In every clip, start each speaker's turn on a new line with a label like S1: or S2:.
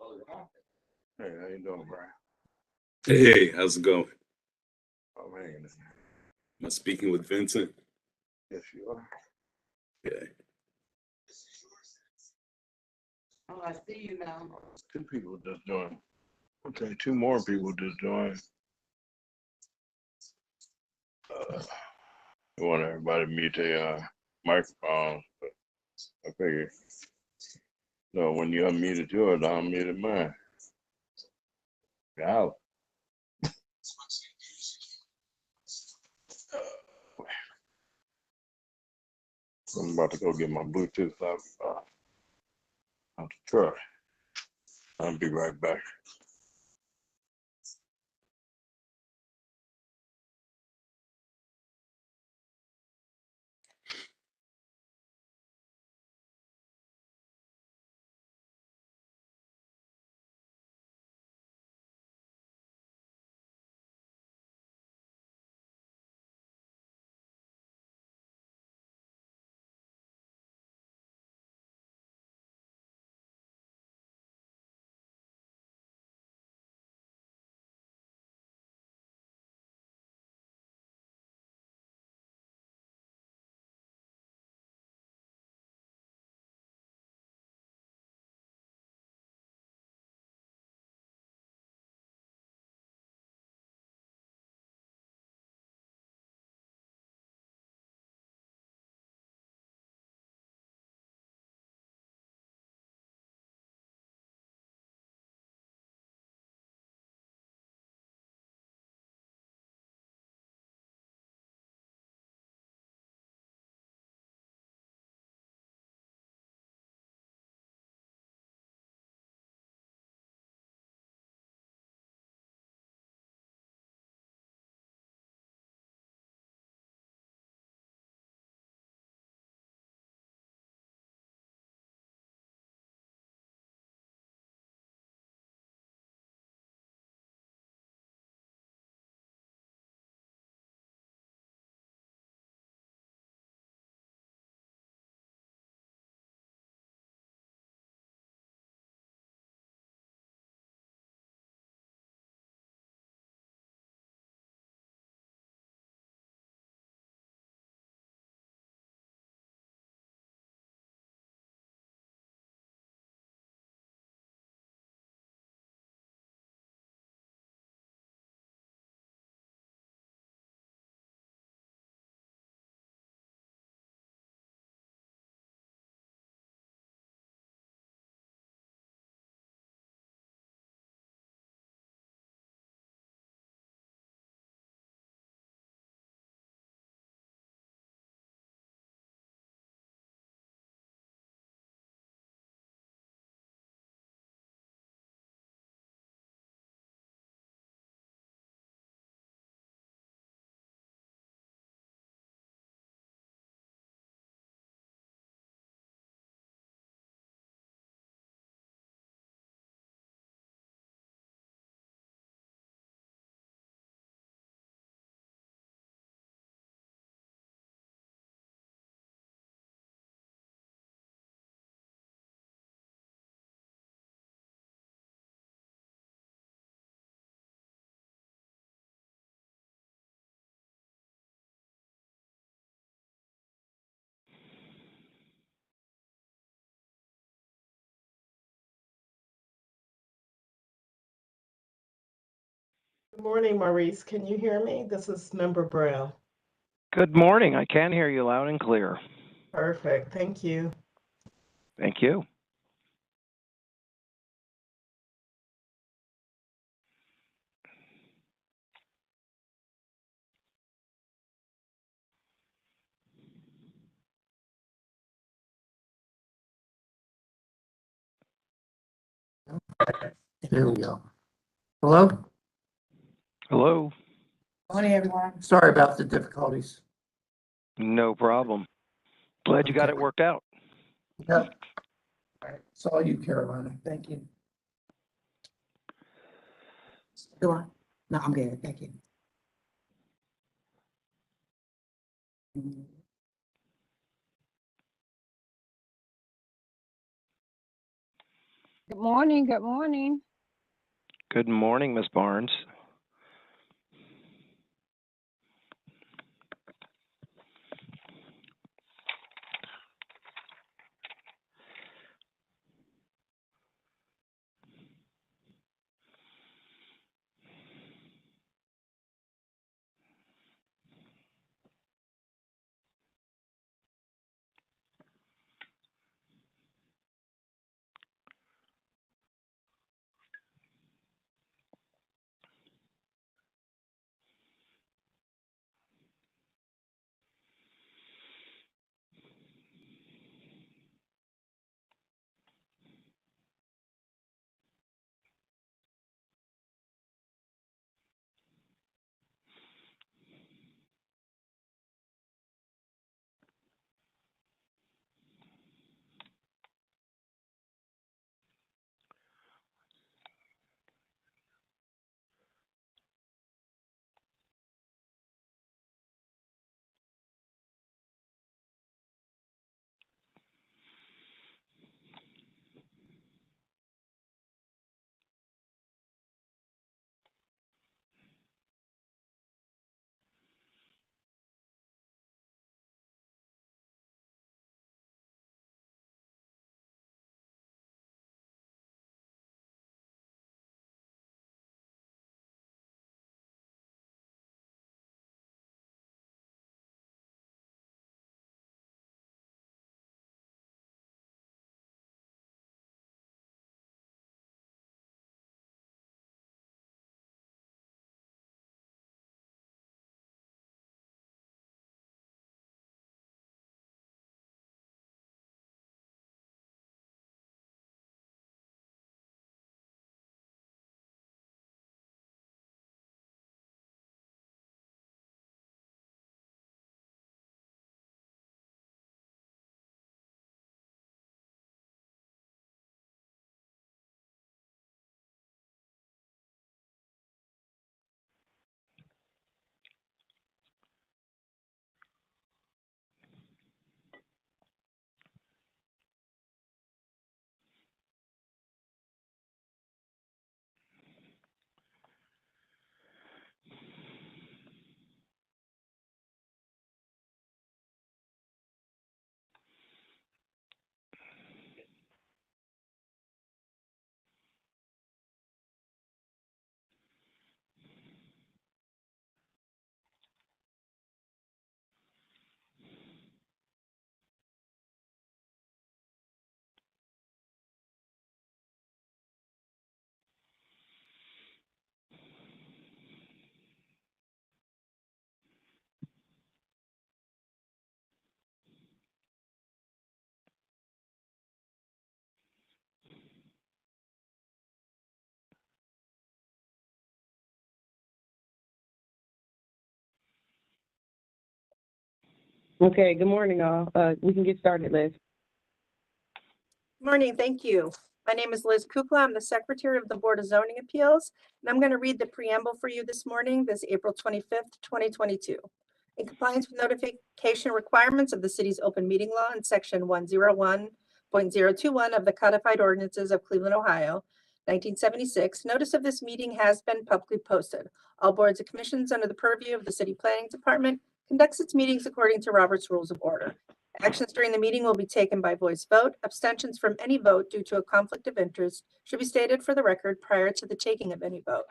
S1: Hey, how you doing, Brian?
S2: Hey, how's it going?
S1: Oh man,
S2: Am I speaking with Vincent?
S1: yes you are.
S2: Okay.
S3: Oh, I see you now.
S1: Two people just joined. Okay, two more people just joined. I want everybody to mute their microphone, but I figure no, when you unmuted yours, I unmuted mine. Yeah. I'm about to go get my Bluetooth out the truck. I'll be right back.
S3: Good morning, Maurice. Can you hear me? This is Member Brown.
S4: Good morning. I can hear you loud and clear.
S3: Perfect. Thank you.
S4: Thank you.
S5: Here we go. Hello?
S4: Hello.
S5: Morning, everyone. Sorry about the difficulties.
S4: No problem. Glad you got it worked out.
S5: Yep. All right. It's all you, Carolina. Thank you.
S6: Do I? No, I'm good. Thank you.
S7: Good morning, good morning.
S4: Good morning, Ms. Barnes.
S8: Okay, good morning, all. We can get started, Liz.
S9: Morning, thank you. My name is Liz Kukla. I'm the Secretary of the Board of Zoning Appeals, and I'm going to read the preamble for you this morning, this April 25th, 2022. In compliance with notification requirements of the city's open meeting law in section 101.021 of the Codified Ordinances of Cleveland, Ohio, 1976, notice of this meeting has been publicly posted. All boards and commissions under the purview of the City Planning Department conducts its meetings according to Robert's Rules of Order. Actions during the meeting will be taken by voice vote. Abstentions from any vote due to a conflict of interest should be stated for the record prior to the taking of any vote.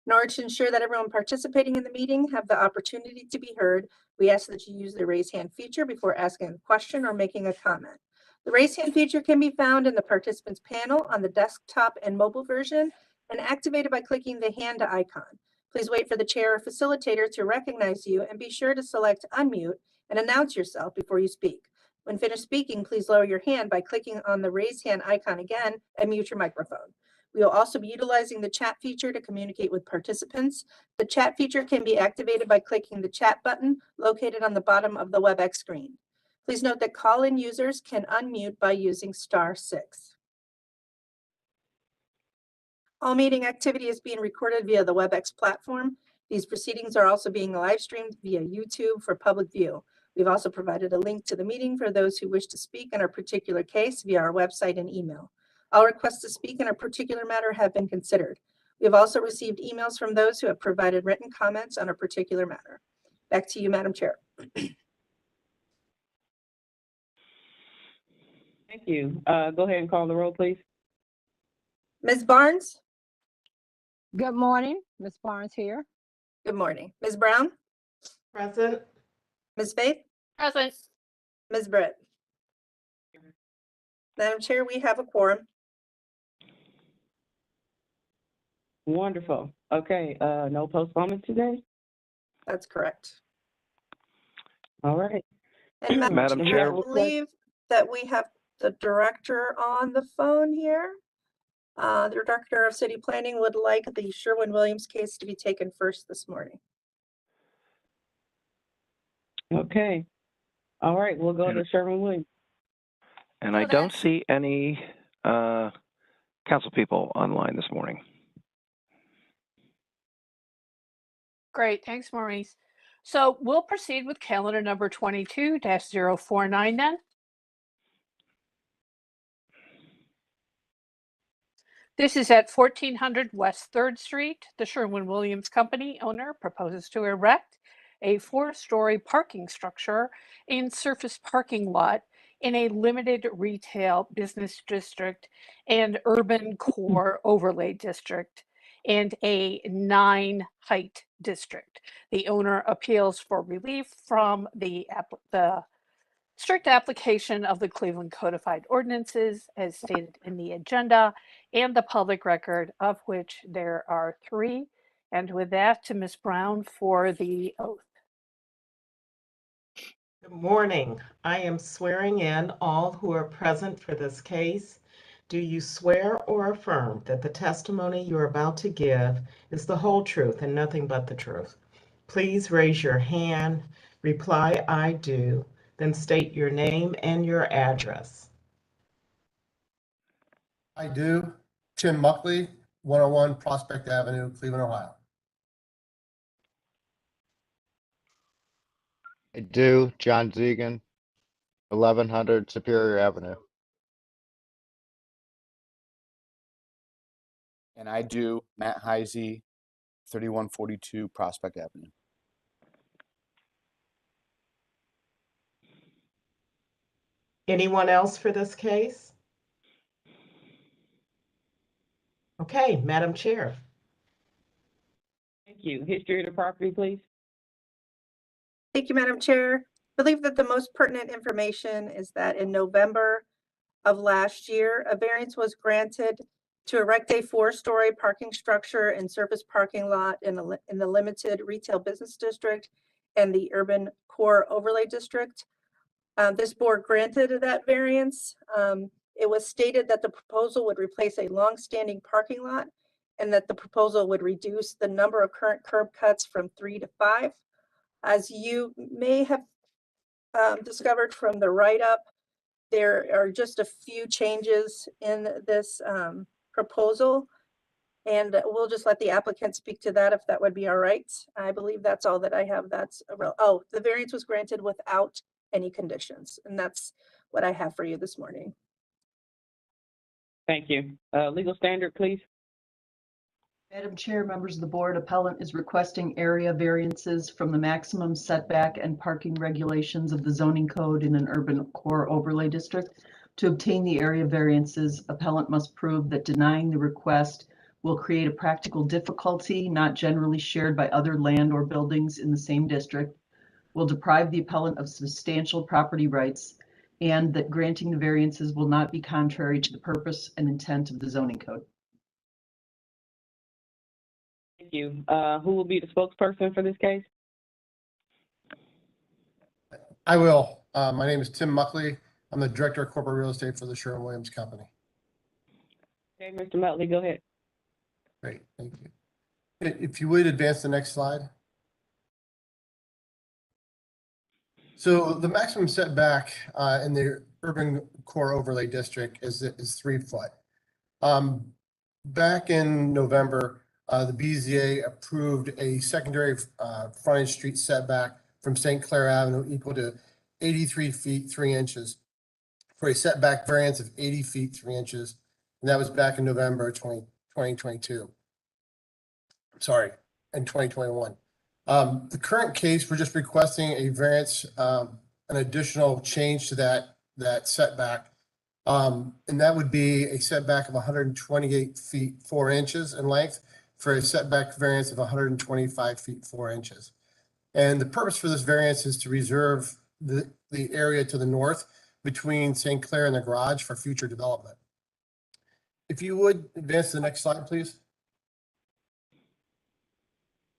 S9: In order to ensure that everyone participating in the meeting have the opportunity to be heard, we ask that you use the raise hand feature before asking a question or making a comment. The raise hand feature can be found in the participants panel on the desktop and mobile version and activated by clicking the hand icon. Please wait for the chair or facilitator to recognize you and be sure to select unmute and announce yourself before you speak. When finished speaking, please lower your hand by clicking on the raise hand icon again and mute your microphone. We will also be utilizing the chat feature to communicate with participants. The chat feature can be activated by clicking the chat button located on the bottom of the WebEx screen. Please note that call-in users can unmute by using *6. All meeting activity is being recorded via the WebEx platform. These proceedings are also being live streamed via YouTube for public view. We've also provided a link to the meeting for those who wish to speak in our particular case via our website and email. All requests to speak in a particular matter have been considered. We have also received emails from those who have provided written comments on a particular matter. Back to you, Madam Chair.
S8: Thank you. Go ahead and call the roll, please.
S9: Ms. Barnes?
S7: Good morning, Ms. Barnes here.
S9: Good morning. Ms. Brown?
S3: Present.
S9: Ms. Faith?
S10: Present.
S9: Ms. Britt? Madam Chair, we have a quorum.
S8: Wonderful. Okay, no postponement today?
S9: That's correct.
S8: All right.
S9: And
S4: Madam
S9: I
S4: Chair.
S9: believe that we have the director on the phone here. The Director of City Planning would like the Sherwin-Williams case to be taken first this morning.
S8: Okay. All right, we'll go to Sherwin-Williams.
S4: And I don't see any council people online this morning.
S10: Great, thanks, Maurice. So we'll proceed with calendar number 22-049 then. This is at 1400 West 3rd Street. The Sherwin-Williams Company owner proposes to erect a 4-story parking structure and surface parking lot in a limited retail business district and urban core overlay district and a 9-height district. The owner appeals for relief from the strict application of the Cleveland Codified Ordinances as stated in the agenda and the public record, of which there are 3. And with that, to Ms. Brown for the oath.
S3: Good morning. I am swearing in all who are present for this case. Do you swear or affirm that the testimony you're about to give is the whole truth and nothing but the truth? Please raise your hand, reply, I do, then state your name and your address.
S5: I do. Tim Muckley, 101 Prospect Avenue, Cleveland, Ohio.
S11: I do. John Zegan, 1100 Superior Avenue.
S12: And I do. Matt Heisey, 3142 Prospect Avenue.
S3: Anyone else for this case? Okay, Madam Chair.
S8: Thank you. History of the property, please.
S9: Thank you, Madam Chair. I believe that the most pertinent information is that in November of last year, a variance was granted to erect a 4-story parking structure and surface parking lot in the limited retail business district and the urban core overlay district. This board granted that variance. It was stated that the proposal would replace a long-standing parking lot and that the proposal would reduce the number of current curb cuts from 3 to 5. As you may have discovered from the write-up, there are just a few changes in this proposal, and we'll just let the applicant speak to that if that would be all right. I believe that's all that I have. The variance was granted without any conditions, and that's what I have for you this morning.
S8: Thank you. Legal standard, please.
S13: Madam Chair, members of the board, appellant is requesting area variances from the maximum setback and parking regulations of the zoning code in an urban core overlay district. To obtain the area variances, appellant must prove that denying the request will create a practical difficulty not generally shared by other land or buildings in the same district, will deprive the appellant of substantial property rights, and that granting the variances will not be contrary to the purpose and intent of the zoning code.
S8: Thank you. Who will be the spokesperson for this case?
S5: I will. My name is Tim Muckley. I'm the Director of Corporate Real Estate for the Sherwin-Williams Company.
S8: Okay, Mr. Mutley, go ahead.
S5: Great, thank you. If you would advance the next slide. So the maximum setback in the urban core overlay district is 3 foot. Back in November, the BZA approved a secondary frontage street setback from St. Clair Avenue equal to 83 feet 3 inches for a setback variance of 80 feet 3 inches. And that was back in November 2022. Sorry, in 2021. The current case, we're just requesting a variance, an additional change to that setback. And that would be a setback of 128 feet 4 inches in length for a setback variance of 125 feet 4 inches. And the purpose for this variance is to reserve the area to the north between St. Clair and the garage for future development. If you would advance to the next slide, please.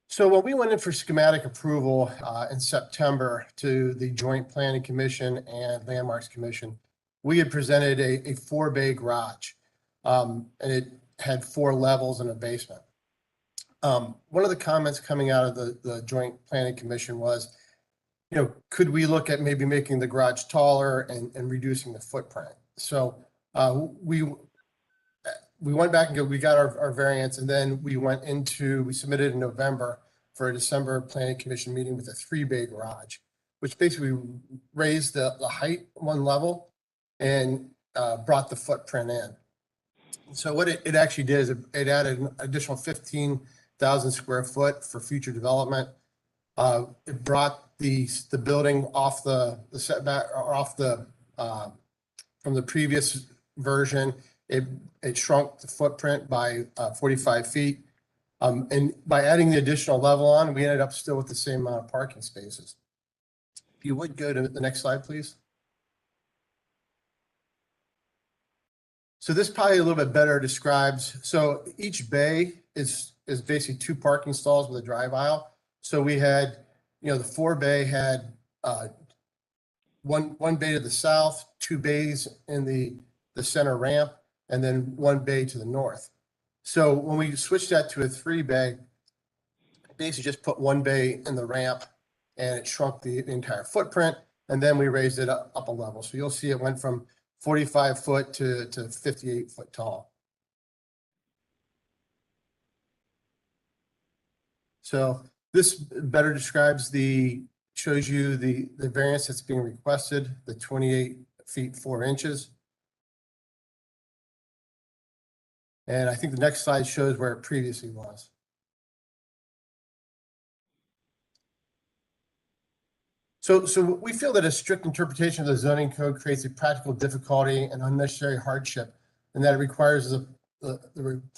S5: So when we went in for schematic approval in September to the Joint Planning Commission and Landmarks Commission, we had presented a 4-bay garage, and it had 4 levels and a basement. One of the comments coming out of the Joint Planning Commission was, could we look at maybe making the garage taller and reducing the footprint? So we went back and we got our variance, and then we submitted in November for a December Planning Commission meeting with a 3-bay garage, which basically raised the height 1 level and brought the footprint in. So what it actually did is it added an additional 15,000 square foot for future development. It brought the building off the setback, or off from the previous version. It shrunk the footprint by 45 feet. And by adding the additional level on, we ended up still with the same amount of parking spaces. If you would go to the next slide, please. So this probably a little bit better describes, so each bay is basically 2 parking stalls with a drive aisle. So we had, the 4-bay had one bay to the south, 2 bays in the center ramp, and then 1 bay to the north. So when we switched that to a 3-bay, basically just put 1 bay in the ramp, and it shrunk the entire footprint, and then we raised it up a level. So you'll see it went from 45 foot to 58 foot tall. So this better describes shows you the variance that's being requested, the 28 feet 4 inches. And I think the next slide shows where it previously was. So we feel that a strict interpretation of the zoning code creates a practical difficulty and unnecessary hardship, and that it requires the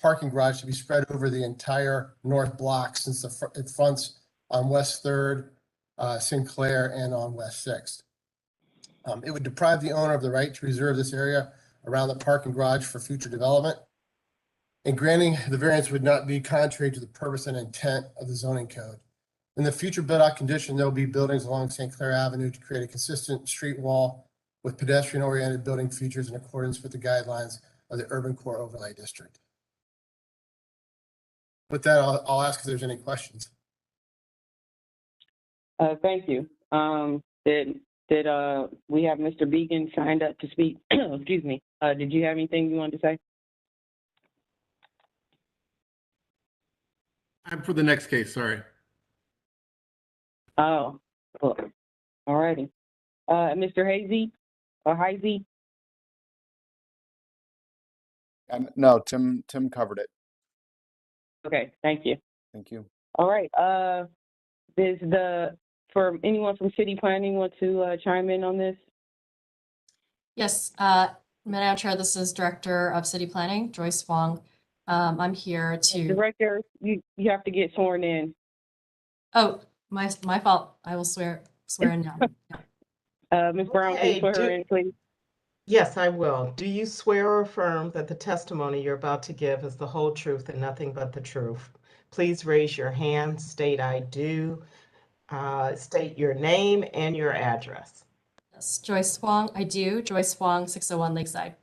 S5: parking garage to be spread over the entire north block, since it fronts on West 3rd, St. Clair, and on West 6th. It would deprive the owner of the right to reserve this area around the parking garage for future development. And granting the variance would not be contrary to the purpose and intent of the zoning code. In the future build-out condition, there will be buildings along St. Clair Avenue to create a consistent street wall with pedestrian-oriented building features in accordance with the guidelines of the Urban Core Overlay District. With that, I'll ask if there's any questions.
S8: Thank you. Did we have Mr. Began signed up to speak? Excuse me. Did you have anything you wanted to say?
S5: I'm for the next case, sorry.
S8: Oh, cool. All righty. Mr. Hazy or Heisey?
S12: No, Tim covered it.
S8: Okay, thank you.
S12: Thank you.
S8: All right. For anyone from city planning want to chime in on this?
S14: Yes, Madam Chair, this is Director of City Planning, Joyce Wong. I'm here to.
S8: Director, you have to get sworn in.
S14: Oh, my fault. I will swear in now.
S8: Ms. Brown, can you swear her in, please?
S3: Yes, I will. Do you swear or affirm that the testimony you're about to give is the whole truth and nothing but the truth? Please raise your hand, state I do, state your name and your address.
S14: Yes, Joyce Wong, I do. Joyce Wong, 601 Lakeside.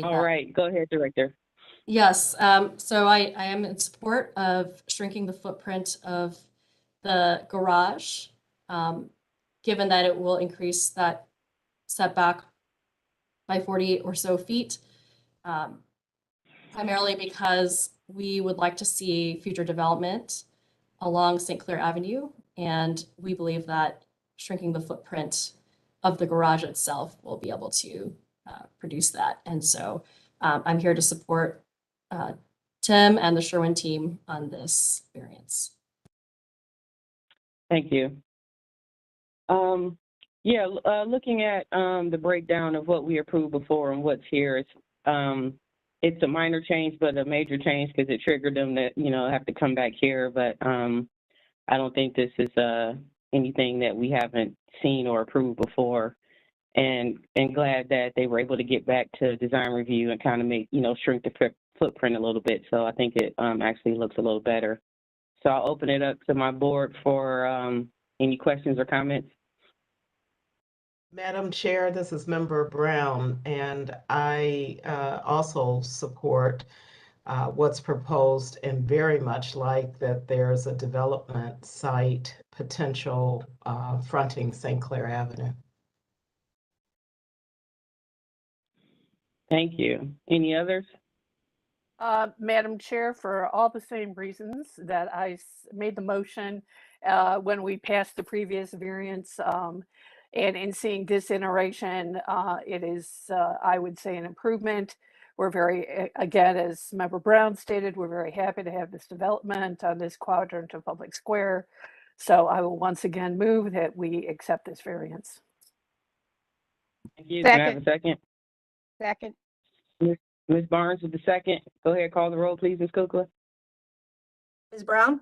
S8: All right, go ahead, Director.
S14: Yes, so I am in support of shrinking the footprint of the garage, given that it will increase that setback by 40 or so feet, primarily because we would like to see future development along St. Clair Avenue, and we believe that shrinking the footprint of the garage itself will be able to produce that. And so I'm here to support Tim and the Sherwin team on this variance.
S8: Thank you. Looking at the breakdown of what we approved before and what's here, it's a minor change, but a major change because it triggered them to, have to come back here. But I don't think this is anything that we haven't seen or approved before. And glad that they were able to get back to design review and kind of make, shrink the footprint a little bit. So I think it actually looks a little better. So I'll open it up to my board for any questions or comments.
S3: Madam Chair, this is Member Brown, and I also support what's proposed and very much like that there's a development site potential fronting St. Clair Avenue.
S8: Thank you. Any others?
S10: Madam Chair, for all the same reasons that I made the motion when we passed the previous variance, and in seeing this iteration, it is, I would say, an improvement. We're very, again, as Member Brown stated, we're very happy to have this development on this quadrant of Public Square. So I will once again move that we accept this variance.
S8: Thank you. Can I have a second?
S7: Second.
S8: Ms. Barnes with the second. Go ahead, call the roll, please, Ms. Kukla.
S9: Ms. Brown?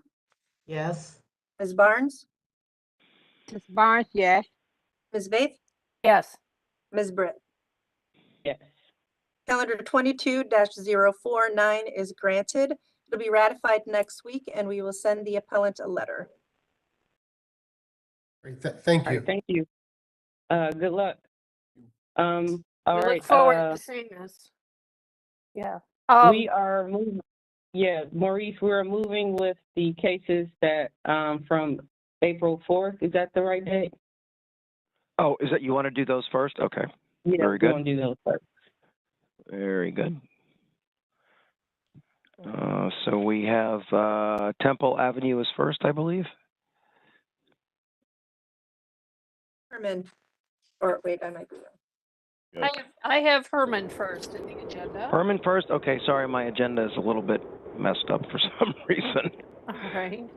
S3: Yes.
S9: Ms. Barnes?
S7: Ms. Barnes, yes.
S9: Ms. Vaith?
S10: Yes.
S9: Ms. Britt?
S8: Yes.
S9: Calendar 22-049 is granted. It'll be ratified next week, and we will send the appellant a letter.
S5: Great. Thank
S8: All
S5: you.
S8: right, thank you. Good luck. All
S10: We
S8: right.
S10: look forward to seeing this. Yeah.
S8: We are moving. Yeah, Maurice, we're moving with the cases that from April 4th. Is that the right date?
S4: Oh, is that you want to do those first? Okay.
S8: Yeah,
S4: Very
S8: we
S4: good.
S8: want to do those first.
S4: Very good. So we have Temple Avenue is first, I believe.
S9: Herman, or wait, I might be wrong.
S10: I have Herman first in the agenda.
S4: Herman first? Okay, sorry, my agenda is a little bit messed up for some reason.
S10: All right.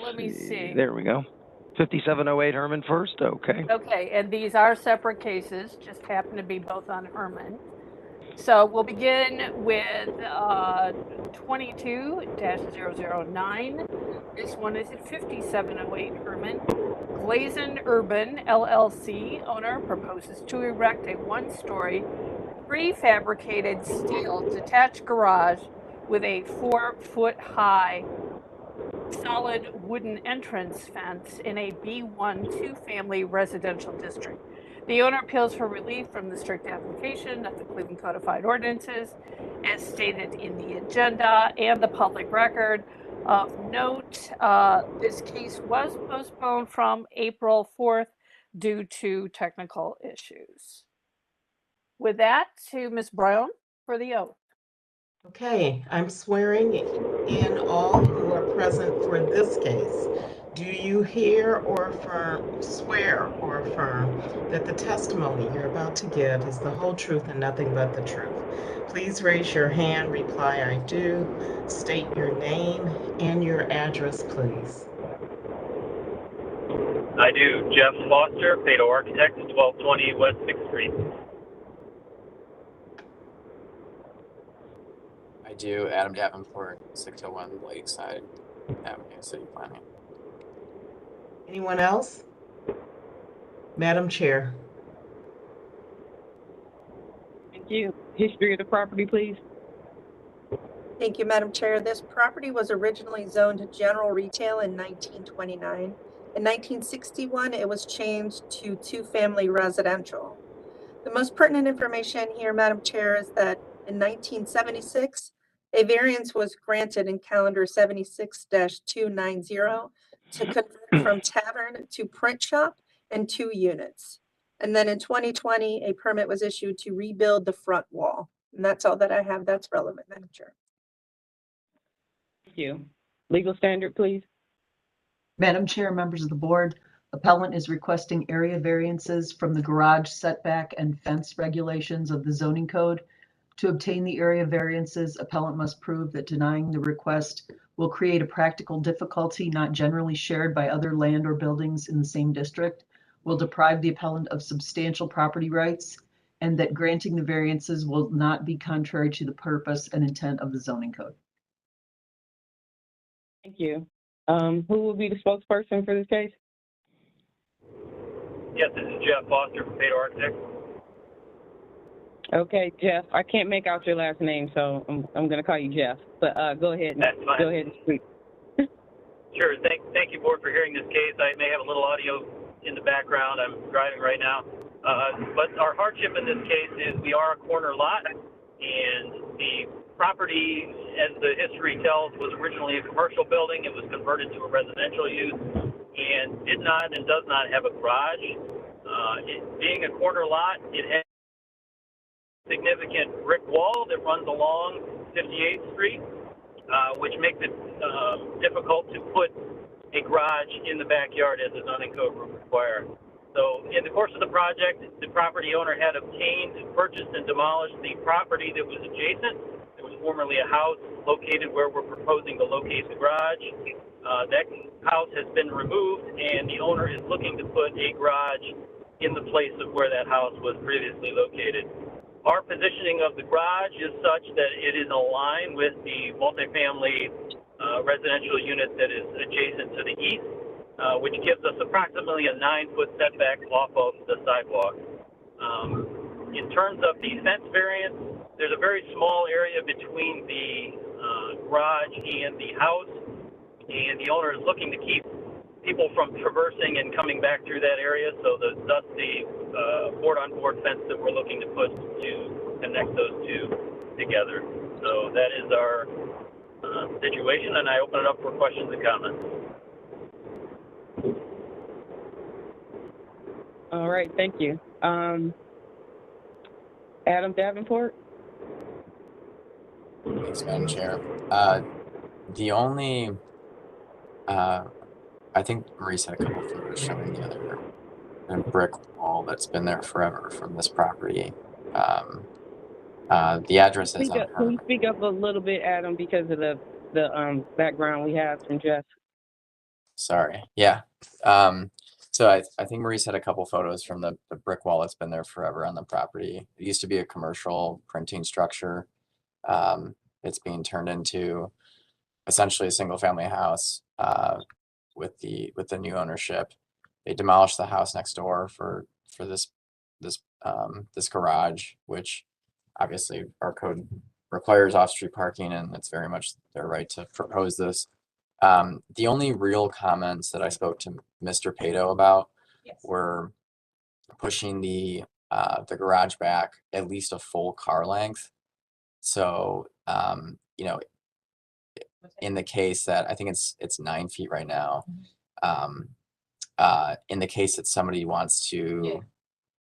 S10: Let me see.
S4: There we go. 5708 Herman first? Okay.
S10: Okay, and these are separate cases, just happen to be both on Herman. So we'll begin with 22-009. This one is at 5708 Herman. Glazon Urban LLC owner proposes to erect a one-story prefabricated steel detached garage with a 4-foot-high solid wooden entrance fence in a B1 two-family residential district. The owner appeals for relief from the strict application of the Cleveland Codified Ordinances as stated in the agenda and the public record. Of note, this case was postponed from April 4th due to technical issues. With that, to Ms. Brown for the oath.
S3: Okay, I'm swearing in all who are present for this case. Do you swear or affirm that the testimony you're about to give is the whole truth and nothing but the truth? Please raise your hand, reply, I do. State your name and your address, please.
S15: I do. Jeff Foster, Fatal Architects, 1220 West 6th Street.
S16: I do. Adam Davenport, 601 Lakeside Avenue, City Planning.
S3: Anyone else? Madam Chair.
S8: Thank you. History of the property, please.
S9: Thank you, Madam Chair. This property was originally zoned to general retail in 1929. In 1961, it was changed to two-family residential. The most pertinent information here, Madam Chair, is that in 1976, a variance was granted in calendar 76-290 to convert from tavern to print shop and 2 units. And then in 2020, a permit was issued to rebuild the front wall. And that's all that I have that's relevant, Madam Chair.
S8: Thank you. Legal standard, please.
S13: Madam Chair, members of the board, Appellant is requesting area variances from the garage setback and fence regulations of the zoning code. To obtain the area variances, appellant must prove that denying the request will create a practical difficulty not generally shared by other land or buildings in the same district, will deprive the appellant of substantial property rights, and that granting the variances will not be contrary to the purpose and intent of the zoning code.
S8: Thank you. Who will be the spokesperson for this case?
S15: Yes, this is Jeff Foster from Pato Architects.
S8: Okay, Jeff. I can't make out your last name, so I'm going to call you Jeff. But go ahead.
S15: That's fine.
S8: Go ahead and speak.
S15: Sure. Thank you, board, for hearing this case. I may have a little audio in the background. I'm driving right now. But our hardship in this case is we are a corner lot, and the property, as the history tells, was originally a commercial building. It was converted to a residential use and did not and does not have a garage. It being a corner lot, it has a significant brick wall that runs along 58th Street, which makes it difficult to put a garage in the backyard as the zoning code would require. So in the course of the project, the property owner had obtained, purchased, and demolished the property that was adjacent. There was formerly a house located where we're proposing to locate the garage. That house has been removed, and the owner is looking to put a garage in the place of where that house was previously located. Our positioning of the garage is such that it is aligned with the multifamily residential unit that is adjacent to the east, which gives us approximately a 9-foot setback off of the sidewalk. In terms of the fence variance, there's a very small area between the garage and the house, and the owner is looking to keep people from traversing and coming back through that area, so thus the board-on-board fence that we're looking to put to connect those two together. So that is our situation, and I open it up for questions and comments.
S8: All right, thank you. Adam Davenport?
S16: Thanks, Madam Chair. The only, I think Maurice had a couple photos showing the other brick wall that's been there forever from this property. The address is on her.
S8: Can you speak up a little bit, Adam, because of the background we have from Jeff?
S16: Sorry. Yeah. So I think Maurice had a couple photos from the brick wall that's been there forever on the property. It used to be a commercial printing structure. It's being turned into essentially a single family house with the new ownership. They demolished the house next door for this garage, which obviously our code requires off-street parking, and it's very much their right to propose this. The only real comments that I spoke to Mr. Pato about were pushing the garage back at least a full car length. So, you know, in the case that I think it's 9 feet right now, in the case that somebody wants to,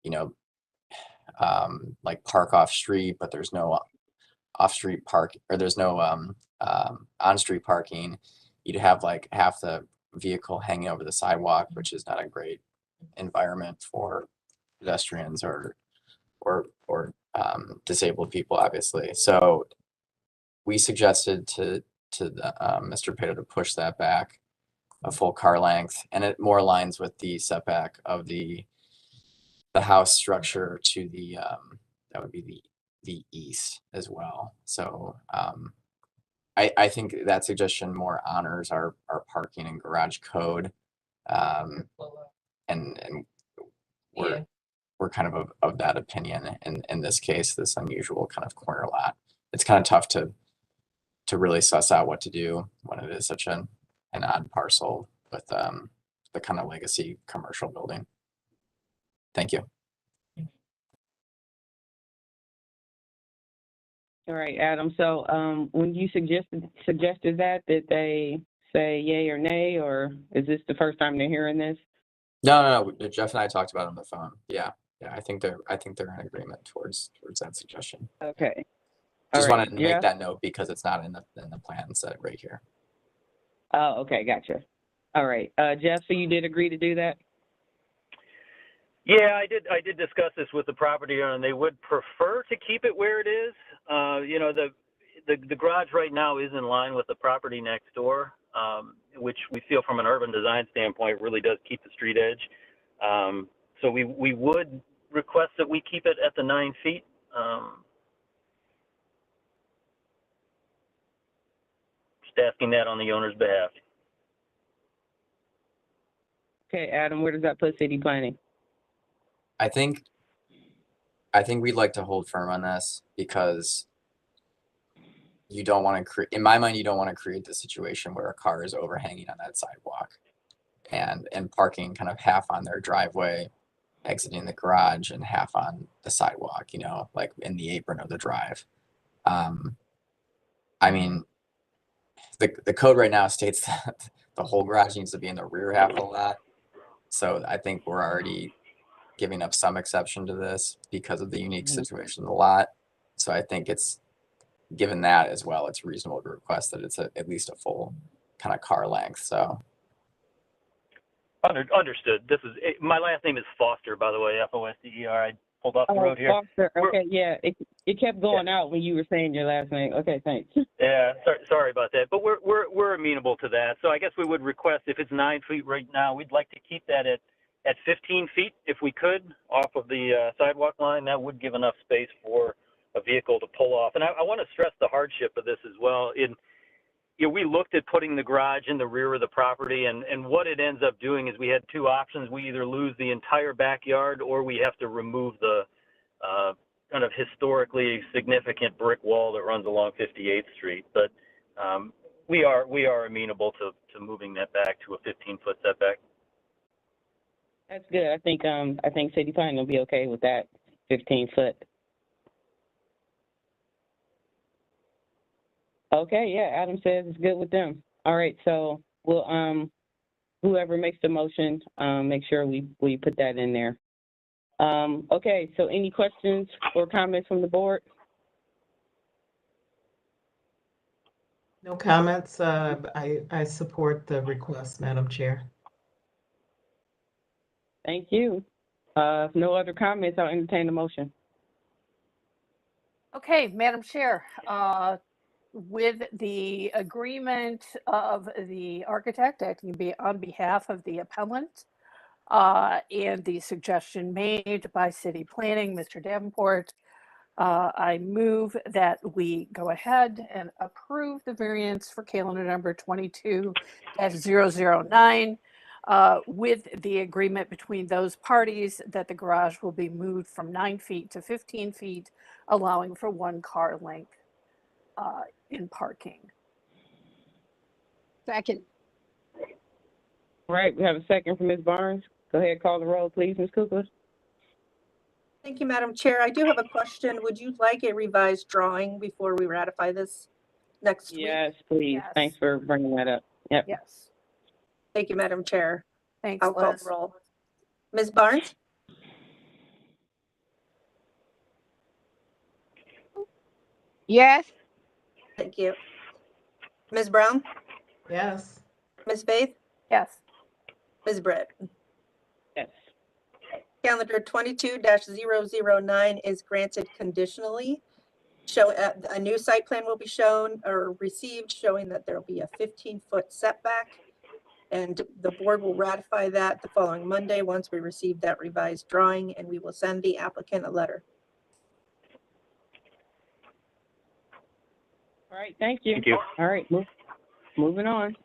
S16: you know, like park off street, but there's no off-street park, or there's no on-street parking, you'd have like half the vehicle hanging over the sidewalk, which is not a great environment for pedestrians or disabled people, obviously. So we suggested to Mr. Pato to push that back a full car length, and it more aligns with the setback of the house structure to the that would be the east as well. So I think that suggestion more honors our parking and garage code, and we're kind of that opinion in this case, this unusual kind of corner lot. It's kind of tough to really suss out what to do when it is such an odd parcel with the kind of legacy commercial building. Thank you.
S8: All right, Adam. So when you suggested that, did they say yay or nay, or is this the first time they're hearing this?
S16: No. Jeff and I talked about it on the phone. Yeah. I think they're in agreement towards that suggestion.
S8: Okay.
S16: Just
S8: All
S16: wanted
S8: right,
S16: to make
S8: Jeff?
S16: that note because it's not in the plan set right here.
S8: Oh, okay, gotcha. All right. Jeff, so you did agree to do that?
S15: Yeah, I did discuss this with the property owner, and they would prefer to keep it where it is. You know, the garage right now is in line with the property next door, which we feel from an urban design standpoint really does keep the street edge. So we would request that we keep it at the 9 feet. Just asking that on the owner's behalf.
S8: Okay, Adam, where does that put city planning?
S16: I think we'd like to hold firm on this because you don't want to create, in my mind, you don't want to create the situation where a car is overhanging on that sidewalk and parking kind of half on their driveway, exiting the garage, and half on the sidewalk, you know, like in the apron of the drive. I mean, the code right now states that the whole garage needs to be in the rear half of the lot. So I think we're already giving up some exception to this because of the unique situation of the lot. So I think it's, given that as well, it's reasonable to request that it's at least a full kind of car length. So
S15: Understood. This is my last name is Foster, by the way, Foster. I pulled off the road here.
S8: Foster. Okay, yeah. It kept going out when you were saying your last name. Okay, thanks.
S15: Yeah, sorry about that. But we're amenable to that. So I guess we would request, if it's 9 feet right now, we'd like to keep that at 15 feet if we could off of the sidewalk line. That would give enough space for a vehicle to pull off. And I want to stress the hardship of this as well. You know, we looked at putting the garage in the rear of the property, and what it ends up doing is we had two options. We either lose the entire backyard, or we have to remove the kind of historically significant brick wall that runs along 58th Street. But we are amenable to moving that back to a 15-foot setback.
S8: That's good. I think city planning will be okay with that 15-foot. Okay, yeah, Adam says it's good with them. All right, so we'll whoever makes the motion, make sure we put that in there. Okay, so any questions or comments from the board?
S3: No comments. I support the request, Madam Chair.
S8: Thank you. If no other comments, I'll entertain the motion.
S10: Okay, Madam Chair, with the agreement of the architect acting on behalf of the appellant, and the suggestion made by city planning, Mr. Davenport, I move that we go ahead and approve the variance for calendar number 22-009 with the agreement between those parties that the garage will be moved from 9 feet to 15 feet, allowing for 1 car length in parking.
S7: Second.
S8: All right, we have a second from Ms. Barnes. Go ahead, call the roll, please, Ms. Kukla.
S9: Thank you, Madam Chair. I do have a question. Would you like a revised drawing before we ratify this next week?
S8: Yes, please.
S10: Yes.
S8: Thanks for bringing that up. Yep.
S10: Yes.
S9: Thank you, Madam Chair.
S10: Thanks,
S9: I'll call
S10: Liz.
S9: the roll. Ms. Barnes?
S7: Yes.
S9: Thank you. Ms. Brown?
S3: Yes.
S9: Ms. Faith?
S10: Yes.
S9: Ms. Britt?
S8: Yes.
S9: Calendar 22-009 is granted conditionally. A new site plan will be shown or received showing that there will be a 15-foot setback. And the board will ratify that the following Monday once we receive that revised drawing, and we will send the applicant a letter.
S8: All right, thank you.
S15: Thank you.
S8: All right, moving on.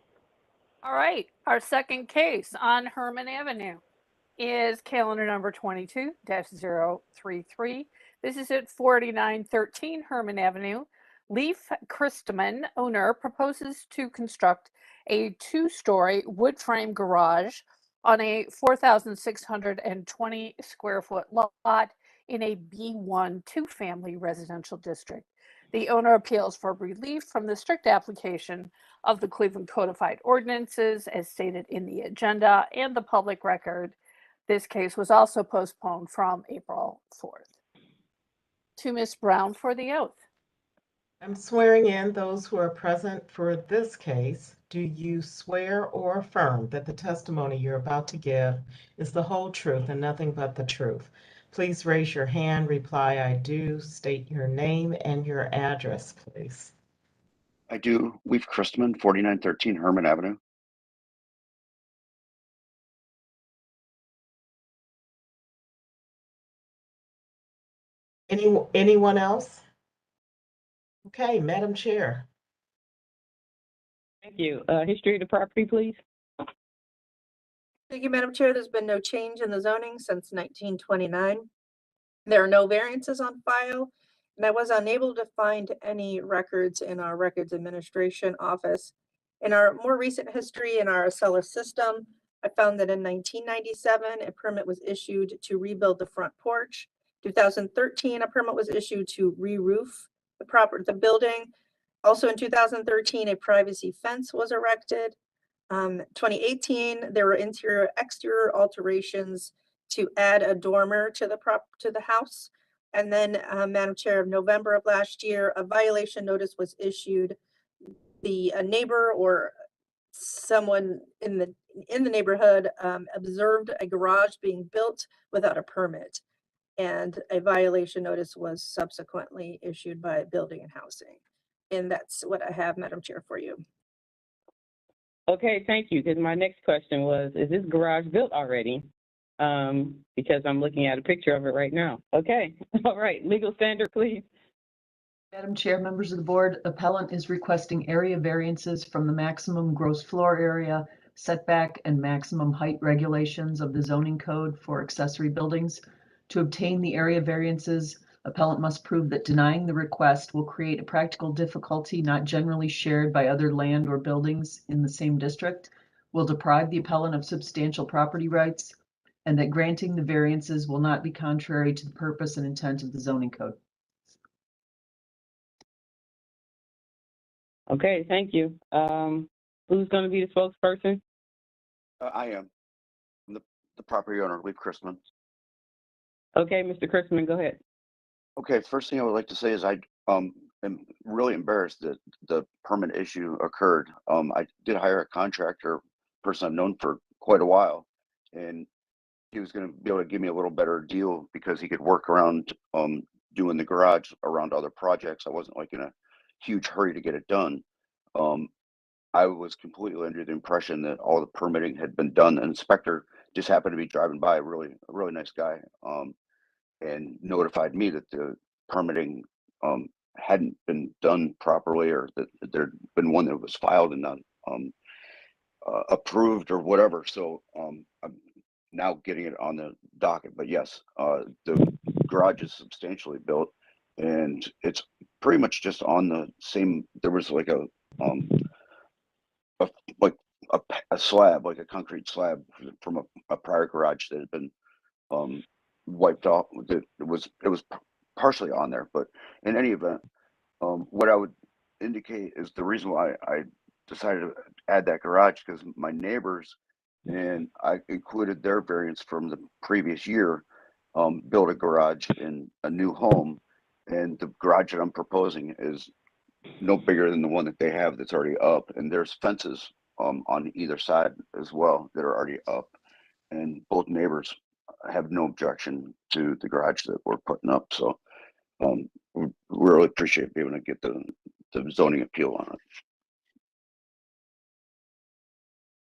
S10: All right, our second case on Herman Avenue is calendar number 22-033. This is at 4913 Herman Avenue. Leaf Christman, owner, proposes to construct a 2-story wood frame garage on a 4,620 square foot lot in a B1 2-family residential district. The owner appeals for relief from the strict application of the Cleveland Codified Ordinances as stated in the agenda and the public record. This case was also postponed from April 4th. To Ms. Brown for the oath.
S3: I'm swearing in those who are present for this case. Do you swear or affirm that the testimony you're about to give is the whole truth and nothing but the truth? Please raise your hand, reply, I do, state your name and your address, please.
S17: I do. Leaf Christman, 4913 Herman Avenue.
S3: Anyone else? Okay, Madam Chair.
S8: Thank you. History of the property, please.
S9: Thank you, Madam Chair. There's been no change in the zoning since 1929. There are no variances on file, and I was unable to find any records in our Records Administration Office. In our more recent history in our Acela system, I found that in 1997, a permit was issued to rebuild the front porch. 2013, a permit was issued to re-roof the building. Also in 2013, a privacy fence was erected. 2018, there were interior exterior alterations to add a dormer to the house. And then, Madam Chair, of November of last year, a violation notice was issued. A neighbor or someone in the neighborhood observed a garage being built without a permit, and a violation notice was subsequently issued by Building and Housing. And that's what I have, Madam Chair, for you.
S8: Okay, thank you. Because my next question was, is this garage built already? Because I'm looking at a picture of it right now. Okay, all right. Legal standard, please.
S13: Madam Chair, members of the board, appellant is requesting area variances from the maximum gross floor area, setback, and maximum height regulations of the zoning code for accessory buildings. To obtain the area variances, appellant must prove that denying the request will create a practical difficulty not generally shared by other land or buildings in the same district, will deprive the appellant of substantial property rights, and that granting the variances will not be contrary to the purpose and intent of the zoning code.
S8: Okay, thank you. Who's going to be the spokesperson?
S17: I am. I'm the property owner, Leaf Christman.
S8: Okay, Mr. Christman, go ahead.
S17: Okay, first thing I would like to say is I am really embarrassed that the permit issue occurred. I did hire a contractor, person I've known for quite a while, and he was going to be able to give me a little better deal because he could work around doing the garage around other projects. I wasn't like in a huge hurry to get it done. I was completely under the impression that all the permitting had been done. The inspector just happened to be driving by, a really nice guy, and notified me that the permitting hadn't been done properly, or that there'd been one that was filed and not approved or whatever. So I'm now getting it on the docket. But yes, the garage is substantially built, and it's pretty much just on the same. There was like a slab, like a concrete slab from a prior garage that had been wiped off. It was partially on there, but in any event, what I would indicate is the reason why I decided to add that garage, because my neighbors, and I included their variance from the previous year, built a garage in a new home, and the garage that I'm proposing is no bigger than the one that they have that's already up, and there's fences on either side as well that are already up, and both neighbors have no objection to the garage that we're putting up. So we really appreciate being able to get the zoning appeal on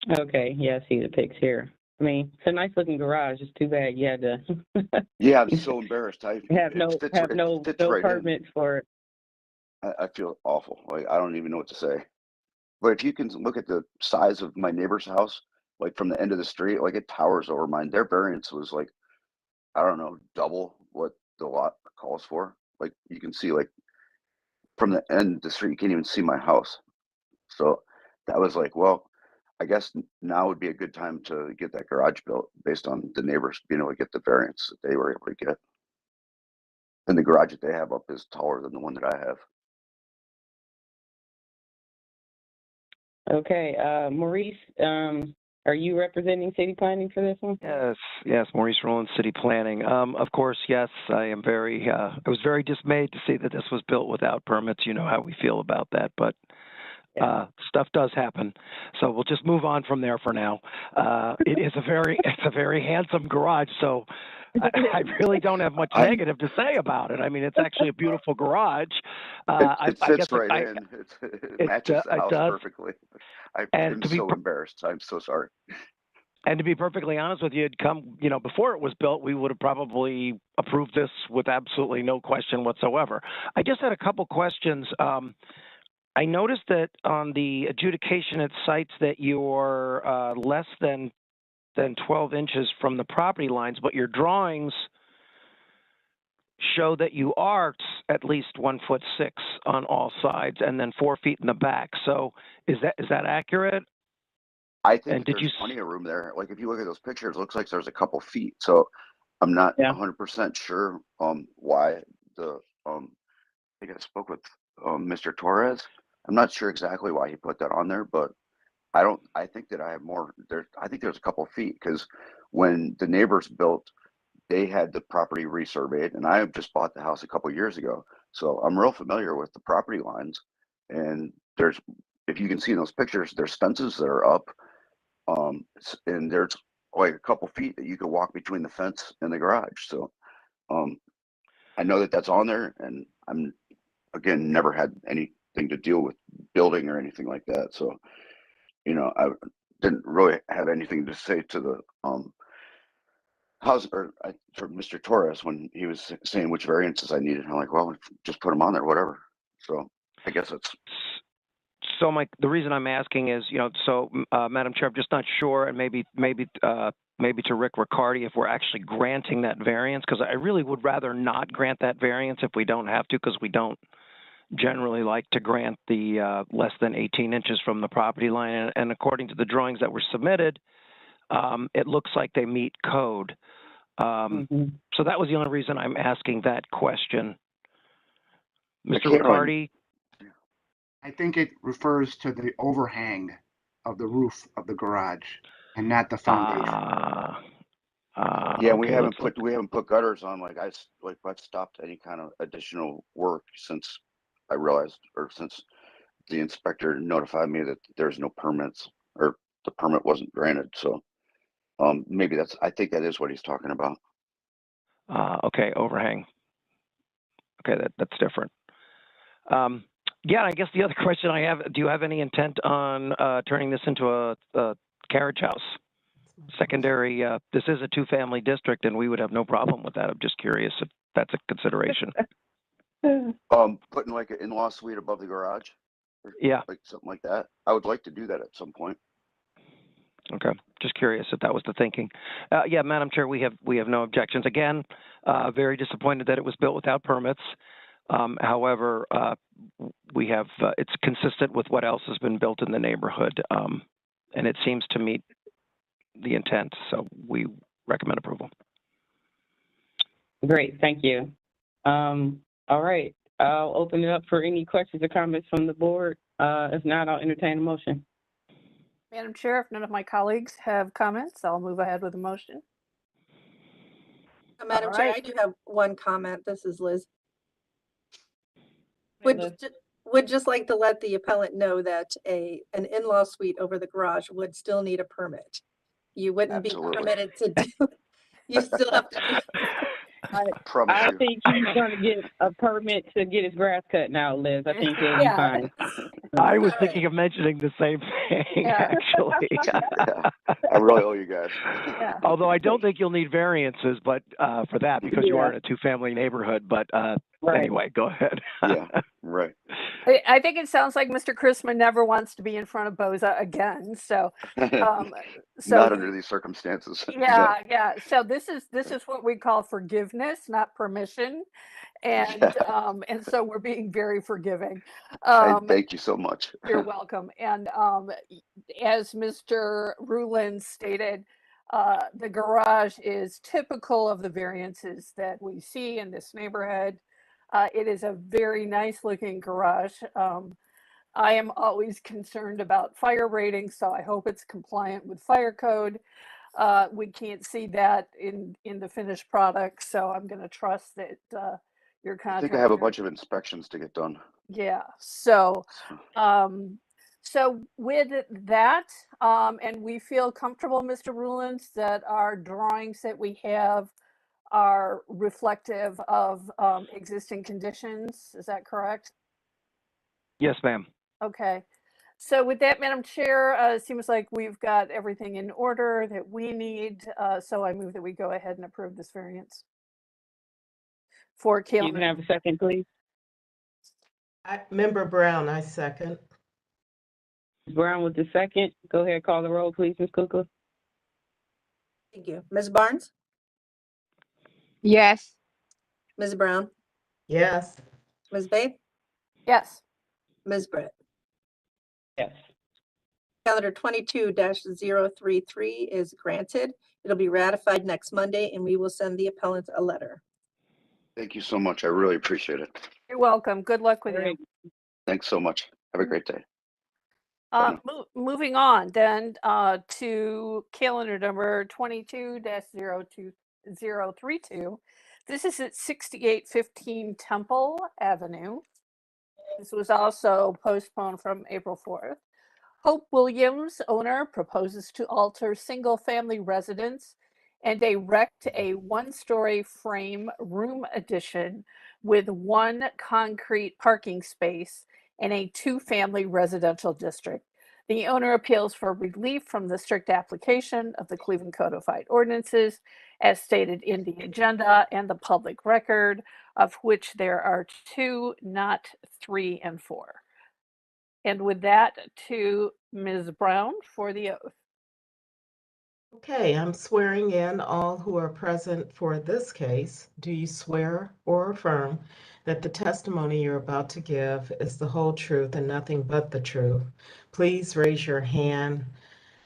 S17: it.
S8: Okay, yeah, I see the pics here. I mean, it's a nice looking garage. It's too bad you had to.
S17: Yeah, I'm so embarrassed. I
S8: have no
S17: right
S8: permit for it.
S17: I feel awful. Like, I don't even know what to say. But if you can look at the size of my neighbor's house, like from the end of the street, like it towers over mine. Their variance was like, I don't know, double what the lot calls for. Like you can see, like from the end of the street, you can't even see my house. So that was like, well, I guess now would be a good time to get that garage built based on the neighbors being able to get the variance that they were able to get. And the garage that they have up is taller than the one that I have.
S8: Okay, Maurice, Are you representing city planning for this one?
S4: Yes, Maurice Rowland, City Planning. Of course, yes, I am very, I was very dismayed to see that this was built without permits. You know how we feel about that, but stuff does happen. So we'll just move on from there for now. It's a very handsome garage, so I really don't have much negative to say about it. I mean, it's actually a beautiful garage.
S17: It fits right in. It matches the house
S4: does.
S17: perfectly. I'm so embarrassed. I'm so sorry.
S4: And to be perfectly honest with you, it'd come, before it was built, we would have probably approved this with absolutely no question whatsoever. I just had a couple questions. I noticed that on the adjudication, it cites that you're less than 12 inches from the property lines, but your drawings show that you are at least 1'6" on all sides and then 4 feet in the back. So is that accurate?
S17: I think there's plenty of room there. Like if you look at those pictures, it looks like there's a couple feet. So I'm not 100% sure why I think I spoke with Mr. Torres. I'm not sure exactly why he put that on there, but I think that I have more there. I think there's a couple feet because when the neighbors built, they had the property resurveyed, and I have just bought the house a couple years ago. So I'm real familiar with the property lines, and if you can see in those pictures, there's fences that are up, and there's like a couple feet that you could walk between the fence and the garage. So I know that that's on there, and I'm again never had anything to deal with building or anything like that. So I didn't really have anything to say to the for Mr. Torres when he was saying which variances I needed. I'm like, well, just put them on there, whatever. So I guess it's.
S4: So the reason I'm asking is, Madam Chair, I'm just not sure, and maybe to Rick Riccardi, if we're actually granting that variance, because I really would rather not grant that variance if we don't have to, because we don't generally like to grant the less than 18 inches from the property line. And according to the drawings that were submitted, it looks like they meet code. So that was the only reason I'm asking that question. Mr. Riccardi?
S18: I think it refers to the overhang of the roof of the garage and not the foundation.
S17: Yeah, we haven't put gutters on. I've stopped any kind of additional work since I realized, or since the inspector notified me that there's no permits or the permit wasn't granted. So maybe I think that is what he's talking about.
S4: Okay, overhang. Okay, that's different. Yeah, I guess the other question I have, do you have any intent on turning this into a carriage house? Secondary, this is a two-family district, and we would have no problem with that. I'm just curious if that's a consideration.
S17: Putting like an in-law suite above the garage?
S4: Yeah.
S17: Like something like that. I would like to do that at some point.
S4: Okay, just curious if that was the thinking. Yeah, Madam Chair, we have no objections. Again, very disappointed that it was built without permits. However, we have it's consistent with what else has been built in the neighborhood, and it seems to meet the intent. So we recommend approval.
S8: Great, thank you. All right, I'll open it up for any questions or comments from the board. If not, I'll entertain a motion.
S10: Madam Chair, if none of my colleagues have comments, I'll move ahead with the motion.
S9: Madam Chair, I do have one comment. This is Liz. Would just like to let the appellant know that an in-law suite over the garage would still need a permit. You wouldn't be permitted to do. You still have to do.
S8: I think he's going to get a permit to get his grass cut now, Liz. I think he'll be fine.
S4: I was thinking of mentioning the same thing, actually.
S17: I really owe you guys.
S4: Although I don't think you'll need variances, but for that, because you are in a two-family neighborhood. But anyway, go ahead.
S17: Yeah, right.
S10: I think it sounds like Mr. Chrisman never wants to be in front of Boza again. So,
S17: not under these circumstances.
S10: Yeah. So this is what we call forgiveness, not permission, and so we're being very forgiving.
S17: Thank you so much.
S10: You're welcome. And as Mr. Rulin stated, the garage is typical of the variances that we see in this neighborhood. It is a very nice looking garage. I am always concerned about fire ratings, so I hope it's compliant with fire code. We can't see that in the finished product, so I'm going to trust that your
S17: I
S10: contractor.
S17: think I have a bunch of inspections to get done.
S10: Yeah. So, so with that, and we feel comfortable, Mr. Rulins, that our drawings that we have are reflective of existing conditions. Is that correct?
S4: Yes, ma'am.
S10: Okay. So with that, Madam Chair, it seems like we've got everything in order that we need. So I move that we go ahead and approve this variance for
S8: You can
S10: Kaylin.
S8: have a second, please.
S3: Member Brown, I second.
S8: Ms. Brown with the second. Go ahead, call the roll, please, Ms. Kukla.
S9: Thank you. Ms. Barnes?
S7: Yes.
S9: Ms. Brown?
S3: Yes.
S9: Ms. Babe?
S10: Yes.
S9: Ms. Britt?
S8: Yes.
S9: Calendar 22-033 is granted. It'll be ratified next Monday, and we will send the appellant a letter.
S17: Thank you so much. I really appreciate it.
S10: You're welcome. Good luck with you.
S17: Thanks so much. Have a great day.
S10: Moving on then to calendar number 22-02032. This is at 6815 Temple Avenue. This was also postponed from April 4th. Hope Williams, owner, proposes to alter single-family residence and erect a one-story frame room addition with one concrete parking space in a two-family residential district. The owner appeals for relief from the strict application of the Cleveland Codified Ordinances as stated in the agenda and the public record, of which there are 2, not 3 and 4. And with that, to Ms. Brown for the oath.
S3: Okay, I'm swearing in all who are present for this case. Do you swear or affirm that the testimony you're about to give is the whole truth and nothing but the truth? Please raise your hand.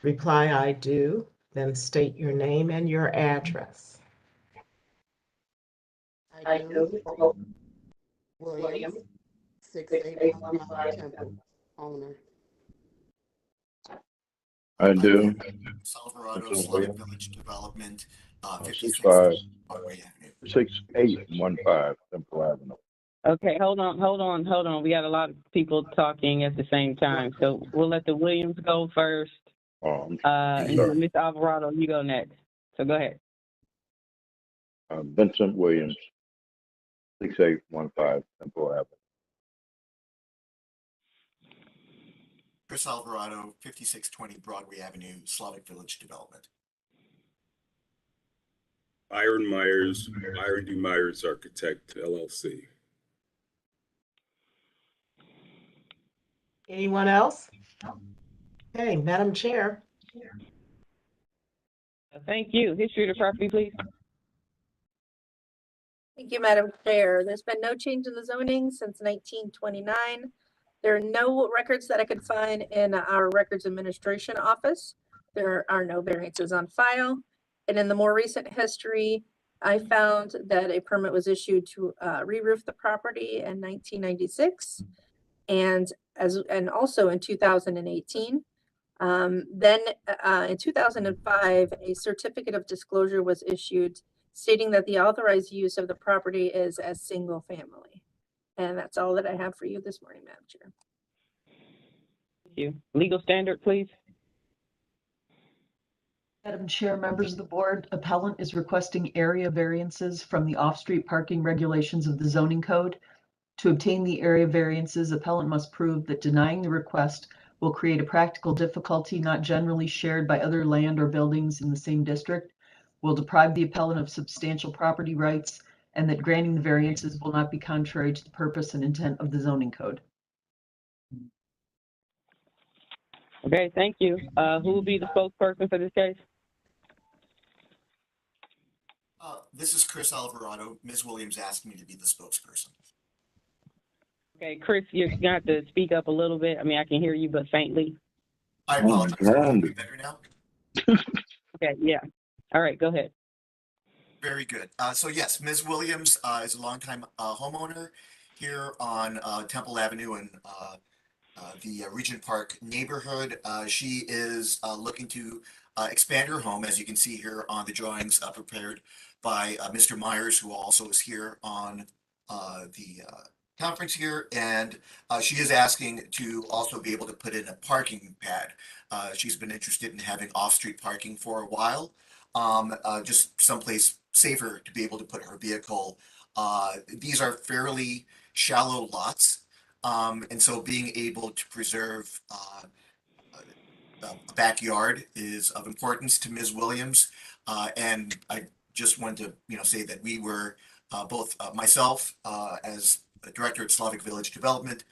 S3: Reply, I do. Then state your name and your address.
S19: I do. Hope Williams, 685 Temple, owner.
S1: I do.
S20: Salvarado,
S1: Mr.
S20: Slavic
S1: Williams.
S20: Village Development,
S1: 65
S20: Broadway Avenue.
S1: 6815 Temple Avenue.
S8: Okay, hold on. We got a lot of people talking at the same time, so we'll let the Williams go first.
S1: I'm
S8: And
S1: sorry.
S8: Ms. Alvarado, you go next. So go ahead.
S1: Vincent Williams, 6815 Temple Avenue.
S20: Chris Alvarado, 5620 Broadway Avenue, Slavic Village Development.
S2: Byron Myers, Byron D. Myers Architect, LLC.
S3: Anyone else? Okay, Madam Chair.
S8: Thank you. History of the property, please.
S9: Thank you, Madam Chair. There's been no change in the zoning since 1929. There are no records that I could find in our records administration office. There are no variances on file. And in the more recent history, I found that a permit was issued to re-roof the property in 1996 and also in 2018. Then in 2005, a certificate of disclosure was issued stating that the authorized use of the property is as single family. And that's all that I have for you this morning, Madam Chair.
S8: Thank you. Legal standard, please.
S13: Madam Chair, members of the board, appellant is requesting area variances from the off-street parking regulations of the zoning code. To obtain the area variances, appellant must prove that denying the request will create a practical difficulty not generally shared by other land or buildings in the same district, will deprive the appellant of substantial property rights, and that granting the variances will not be contrary to the purpose and intent of the zoning code.
S8: Okay, thank you. Who will be the spokesperson for this case?
S20: This is Chris Alvarado. Ms. Williams asked me to be the spokesperson.
S8: Okay, Chris, you're going to have to speak up a little bit. I mean, I can hear you, but faintly.
S20: I apologize. Can you better now?
S8: Okay, yeah. All right, go ahead.
S20: Very good. So yes, Ms. Williams is a longtime homeowner here on Temple Avenue in the Regent Park neighborhood. She is looking to expand her home, as you can see here on the drawings prepared by Mr. Myers, who also is here on the conference here. And she is asking to also be able to put in a parking pad. She's been interested in having off-street parking for a while, just someplace safer to be able to put her vehicle. These are fairly shallow lots. And so being able to preserve a backyard is of importance to Ms. Williams. And I just wanted to, say that we were both myself as the director at Slavic Village Development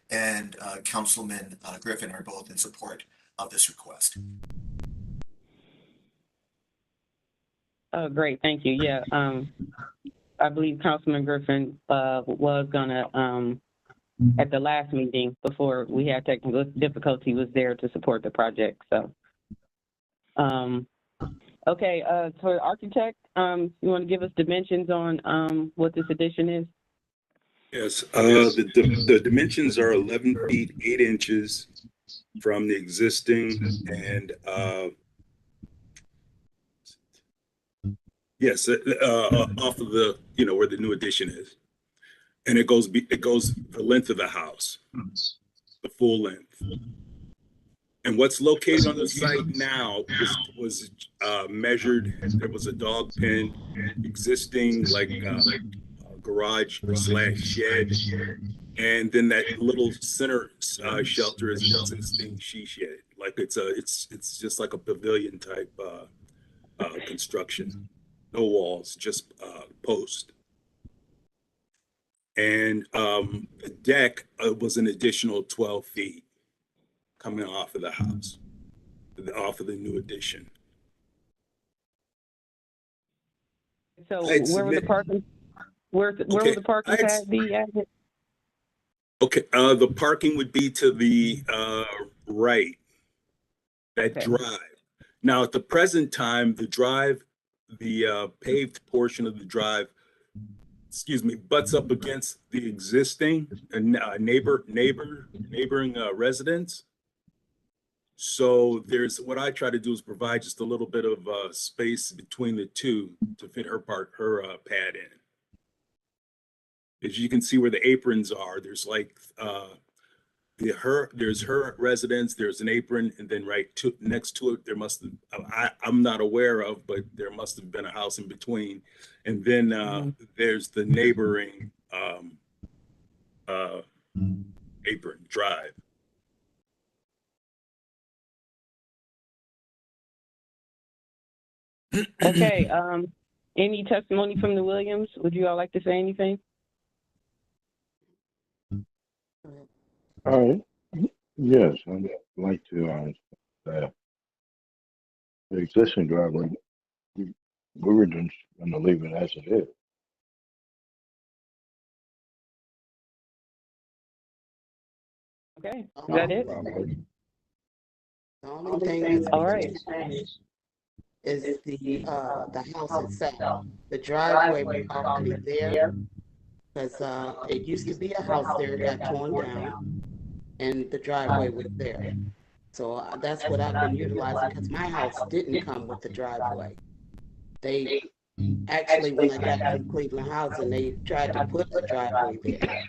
S20: and Councilman Griffin are both in support of this request.
S8: Oh, great. Thank you. Yeah. I believe Councilman Griffin was gonna at the last meeting before we had technical difficulty was there to support the project. So, okay. So the architect, you want to give us dimensions on what this addition is?
S2: Yes, the dimensions are 11 feet, 8 inches from the existing and yes, off of the, where the new addition is. And it goes the length of the house, the full length. And what's located on the site now was measured. There was a dog pen existing, like garage / shed, and then that little center shelter is an existing she shed. Like it's just like a pavilion type construction. No walls, just post. And the deck was an additional 12 feet coming off of the house, off of the new addition.
S8: So where were the parking? Where would the parking pad be at?
S2: Okay, the parking would be to the right, that drive. Now, at the present time, the drive, the paved portion of the drive, butts up against the existing neighboring residence. So there's, what I try to do is provide just a little bit of space between the two to fit her pad in. As you can see where the aprons are, there's like there's her residence, there's an apron, and then next to it, there must have, I'm not aware of, but there must have been a house in between. And then there's the neighboring apron drive.
S8: Okay. Any testimony from the Williams? Would you all like to say anything?
S1: All right. Yes, I'd like to the existing driveway, we were just going to leave it as it is.
S8: Okay, is that it?
S19: The only thing that's
S8: all right
S19: is the house itself. The driveway was already there because it used to be a house there, it got torn down, and the driveway was there. So that's what I've been utilizing because my house didn't come with the driveway. They actually, when I got to Cleveland Housing, they tried to put the driveway there.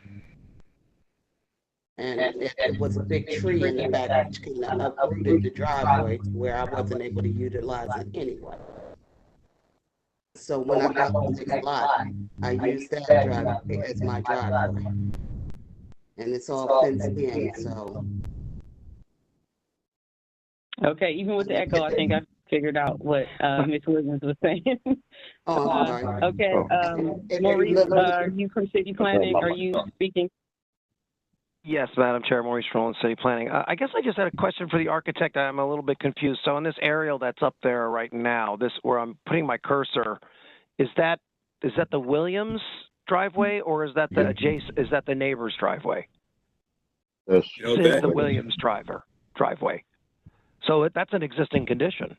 S19: And it was a big tree in the back which kind of uprooted the driveway to where I wasn't able to utilize it anyway. So when I got the next lot, I used that driveway as my driveway. And it's all fenced in, so.
S8: Okay, even with the echo, I think I figured out what Ms. Williams was saying.
S19: Oh, I'm sorry.
S8: Okay, Maurice, are you from City Planning? Are you speaking?
S4: Yes, Madam Chair, Maurice Rowland, City Planning. I guess I just had a question for the architect. I'm a little bit confused. So on this aerial that's up there right now, this where I'm putting my cursor, is that the Williams driveway or is that the is that the neighbor's driveway?
S1: Yes.
S4: It is the Williams driveway. So that's an existing condition.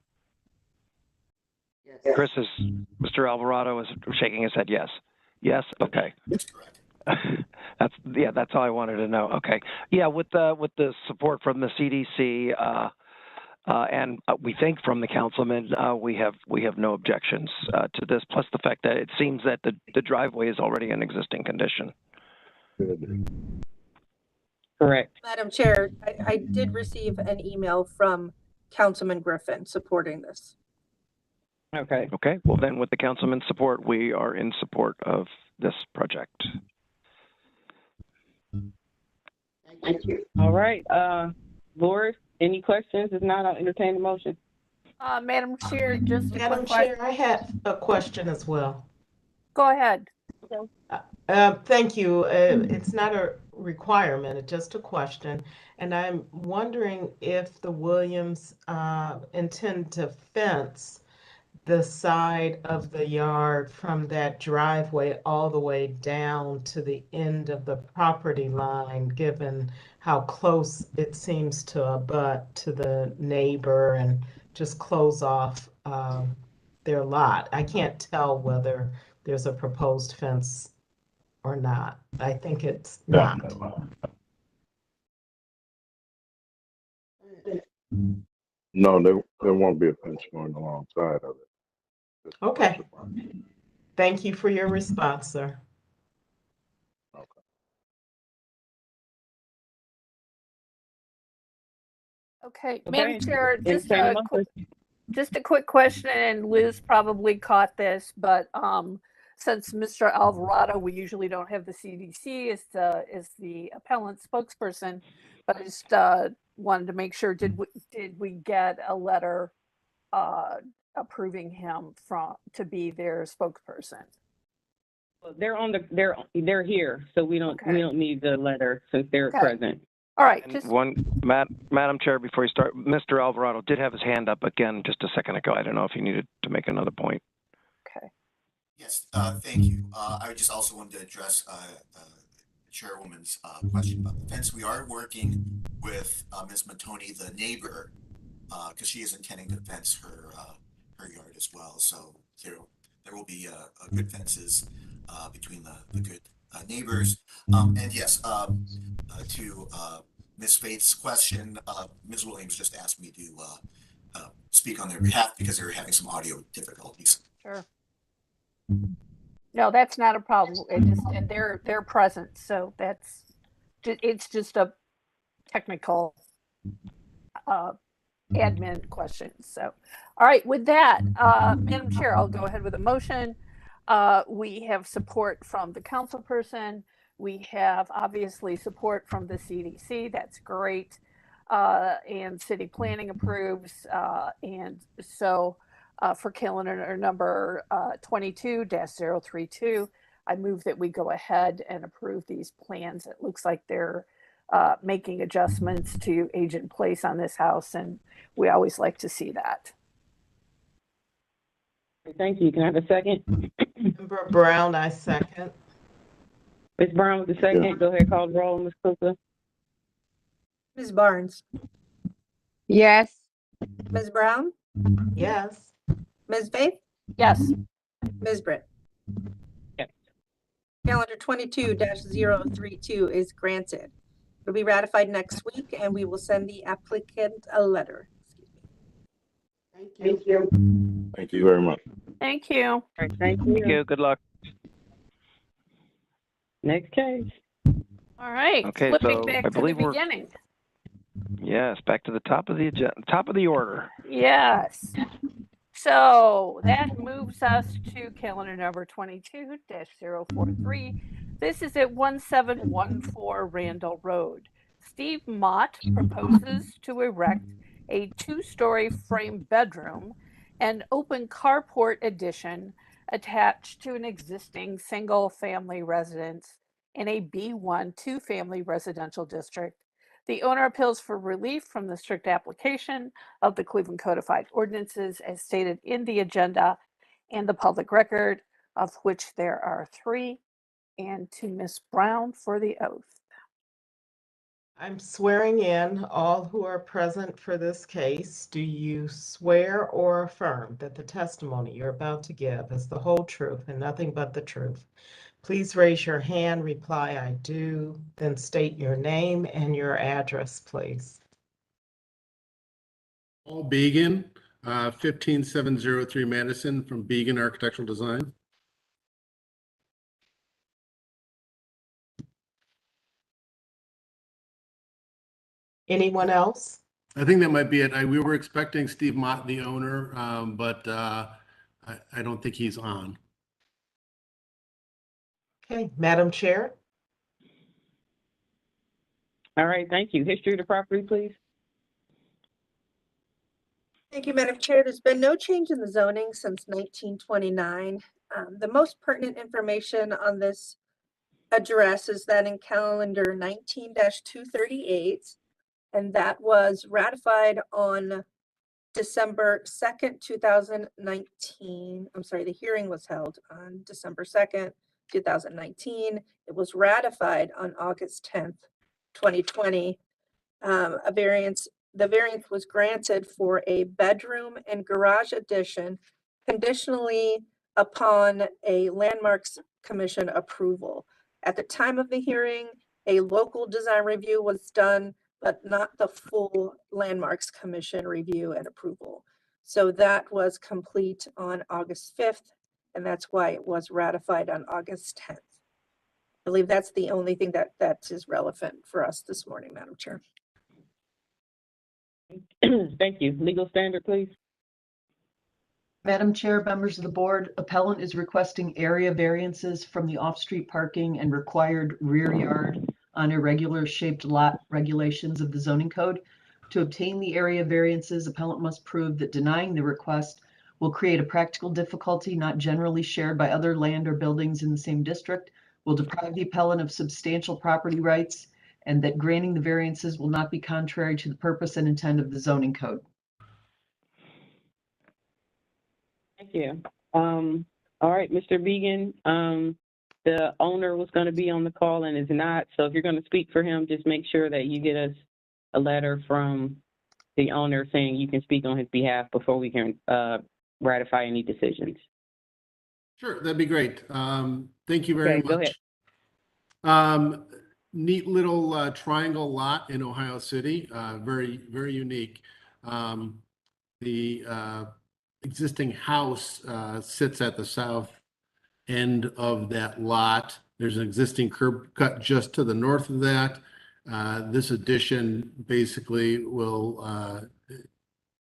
S19: Yes.
S4: Mr. Alvarado is shaking his head yes. Yes? Okay. That's all I wanted to know. Okay. Yeah, with the support from the CDC, and we think from the councilman, we have no objections to this. Plus the fact that it seems that the driveway is already in existing condition.
S8: Correct.
S9: Madam Chair, I did receive an email from Councilman Griffin supporting this.
S8: Okay.
S4: Okay. Well, then with the councilman's support, we are in support of this project.
S8: Thank you. All right. Board, any questions? If not, I'll entertain the motion.
S10: Madam Chair, just a
S3: Madam
S10: quick question.
S3: Chair, I had a question as well.
S10: Go ahead.
S3: Thank you. It's not a requirement, it's just a question. And I'm wondering if the Williams intend to fence the side of the yard from that driveway all the way down to the end of the property line, given how close it seems to abut to the neighbor and just close off their lot. I can't tell whether there's a proposed fence or not. I think it's not.
S1: No, there won't be a fence going alongside of it.
S3: Okay. Thank you for your response, sir.
S10: Okay,
S8: Okay.
S10: Madam Chair,
S8: Entertain the motion.
S10: just a quick question, and Liz probably caught this, but since Mr. Alvarado, we usually don't have the CDC as the appellant spokesperson, but I just wanted to make sure, did we get a letter approving him to be their spokesperson?
S8: They're here, so we don't need the letter since they're present.
S10: All right.
S4: Madam Chair, before you start, Mr. Alvarado did have his hand up again just a second ago. I don't know if he needed to make another point.
S10: Okay.
S20: Yes, thank you. I just also wanted to address Chairwoman's question about the fence. We are working with Ms. Matoni, the neighbor, because she is intending to fence her yard as well. So there will be good fences between the good neighbors. And yes, to Ms. Faith's question, Ms. Williams just asked me to speak on their behalf because they're having some audio difficulties.
S10: Sure. No, that's not a problem. And they're present, so it's just a technical admin question. So, all right, with that, Madam Chair, I'll go ahead with a motion. We have support from the councilperson. We have obviously support from the CDC. That's great. And city planning approves. And so for calendar number 22-032, I move that we go ahead and approve these plans. It looks like they're making adjustments to age in place on this house, and we always like to see that.
S8: Thank you. Can I have a second?
S3: Member Brown, I second.
S8: Ms. Brown with the second. Yeah. Go ahead, call the roll, Ms. Cooper.
S9: Ms. Barnes.
S7: Yes.
S9: Ms. Brown.
S3: Yes.
S9: Ms. Faith.
S10: Yes.
S9: Ms. Britt.
S8: Yes.
S9: Calendar 22-032 is granted. It'll be ratified next week, and we will send the applicant a letter.
S1: Thank you. Thank you very much.
S10: Thank you.
S8: All right, thank you.
S4: Thank you. Good luck.
S8: Next case.
S10: All right.
S4: Okay,
S10: Flipping
S4: so
S10: back
S4: I
S10: to
S4: believe
S10: the
S4: we're
S10: beginning.
S4: Yes, back to the top of the agenda, top of the order.
S10: Yes. So that moves us to calendar number 22-043. This is at 1714 Randall Road. Steve Mott proposes to erect a 2-story frame bedroom and open carport addition attached to an existing single-family residence in a B1 2-family residential district. The owner appeals for relief from the strict application of the Cleveland Codified Ordinances as stated in the agenda and the public record, of which there are 3, and to Ms. Brown for the oath.
S3: I'm swearing in all who are present for this case. Do you swear or affirm that the testimony you're about to give is the whole truth and nothing but the truth? Please raise your hand, reply "I do," then state your name and your address, please.
S21: Paul Began, 15703 Madison from Began Architectural Design.
S3: Anyone else?
S21: I think that might be it. We were expecting Steve Mott, the owner, but I don't think he's on.
S3: Okay, Madam Chair.
S8: All right, thank you. History of the property, please.
S9: Thank you, Madam Chair. There's been no change in the zoning since 1929. The most pertinent information on this address is that in calendar 19-238, and that was ratified on December 2nd, 2019. I'm sorry, the hearing was held on December 2nd, 2019. It was ratified on August 10th, 2020. The variance was granted for a bedroom and garage addition conditionally upon a Landmarks Commission approval. At the time of the hearing, a local design review was done, but not the full Landmarks Commission review and approval. So that was complete on August 5th, and that's why it was ratified on August 10th. I believe that's the only thing that is relevant for us this morning, Madam Chair.
S8: Thank you. Legal standard, please.
S13: Madam Chair, members of the board, appellant is requesting area variances from the off-street parking and required rear yard on irregular shaped lot regulations of the zoning code. To obtain the area variances, appellant must prove that denying the request will create a practical difficulty not generally shared by other land or buildings in the same district, will deprive the appellant of substantial property rights, and that granting the variances will not be contrary to the purpose and intent of the zoning code.
S8: Thank you. All right, Mr. Began, the owner was going to be on the call and is not. So if you're going to speak for him, just make sure that you get us a letter from the owner saying you can speak on his behalf before we can ratify any decisions.
S21: Sure, that'd be great. Thank you very
S8: Okay, go
S21: much. Neat little triangle lot in Ohio City, very, very unique. The existing house sits at the south end of that lot. There's an existing curb cut just to the north of that. This addition basically will,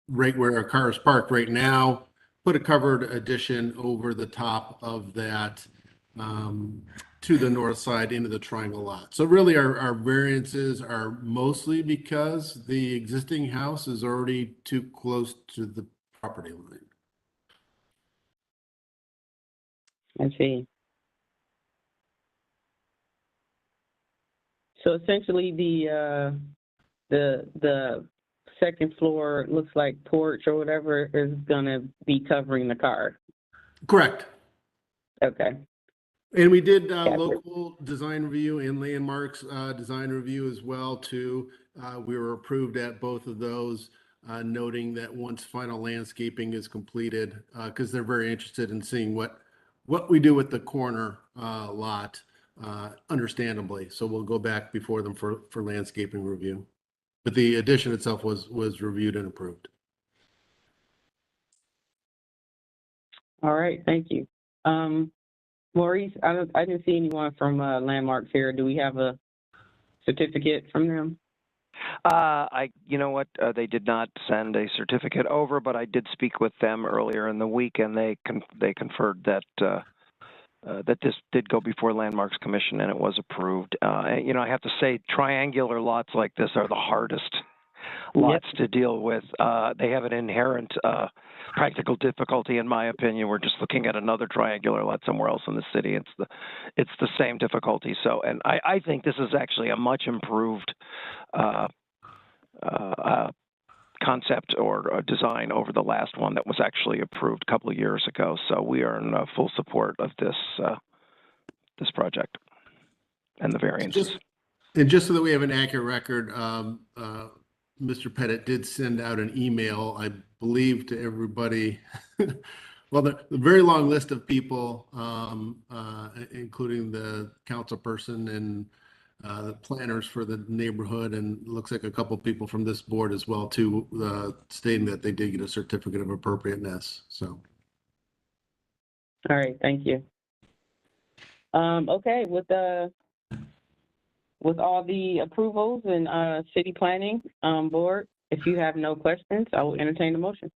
S21: right where our car is parked right now, put a covered addition over the top of that to the north side into the triangle lot. So really our variances are mostly because the existing house is already too close to the property line.
S8: I see. So essentially the second floor looks like porch or whatever is gonna be covering the car.
S21: Correct.
S8: Okay.
S21: And we did local design review and Landmarks design review as well too. We were approved at both of those, noting that once final landscaping is completed, because they're very interested in seeing what we do with the corner lot, understandably. So we'll go back before them for landscaping review. But the addition itself was reviewed and approved.
S8: All right, thank you. Maurice, I didn't see anyone from Landmarks here. Do we have a certificate from them?
S4: You know what? They did not send a certificate over, but I did speak with them earlier in the week, and they conferred that that this did go before Landmarks Commission and it was approved. And, I have to say, triangular lots like this are the hardest lots to deal with. They have an inherent practical difficulty, in my opinion. We're just looking at another triangular lot somewhere else in the city. It's the same difficulty. So, and I think this is actually a much improved concept or design over the last one that was actually approved a couple of years ago. So we are in full support of this this project and the variances.
S21: Just so that we have an accurate record, Mr. Pettit did send out an email, I believe, to everybody Well, the very long list of people, including the council person and the planners for the neighborhood, and looks like a couple people from this board as well too, stating that they did get a certificate of appropriateness. So.
S8: All right, thank you. Okay, with all the approvals and city planning board, if you have no questions, I will entertain the motion.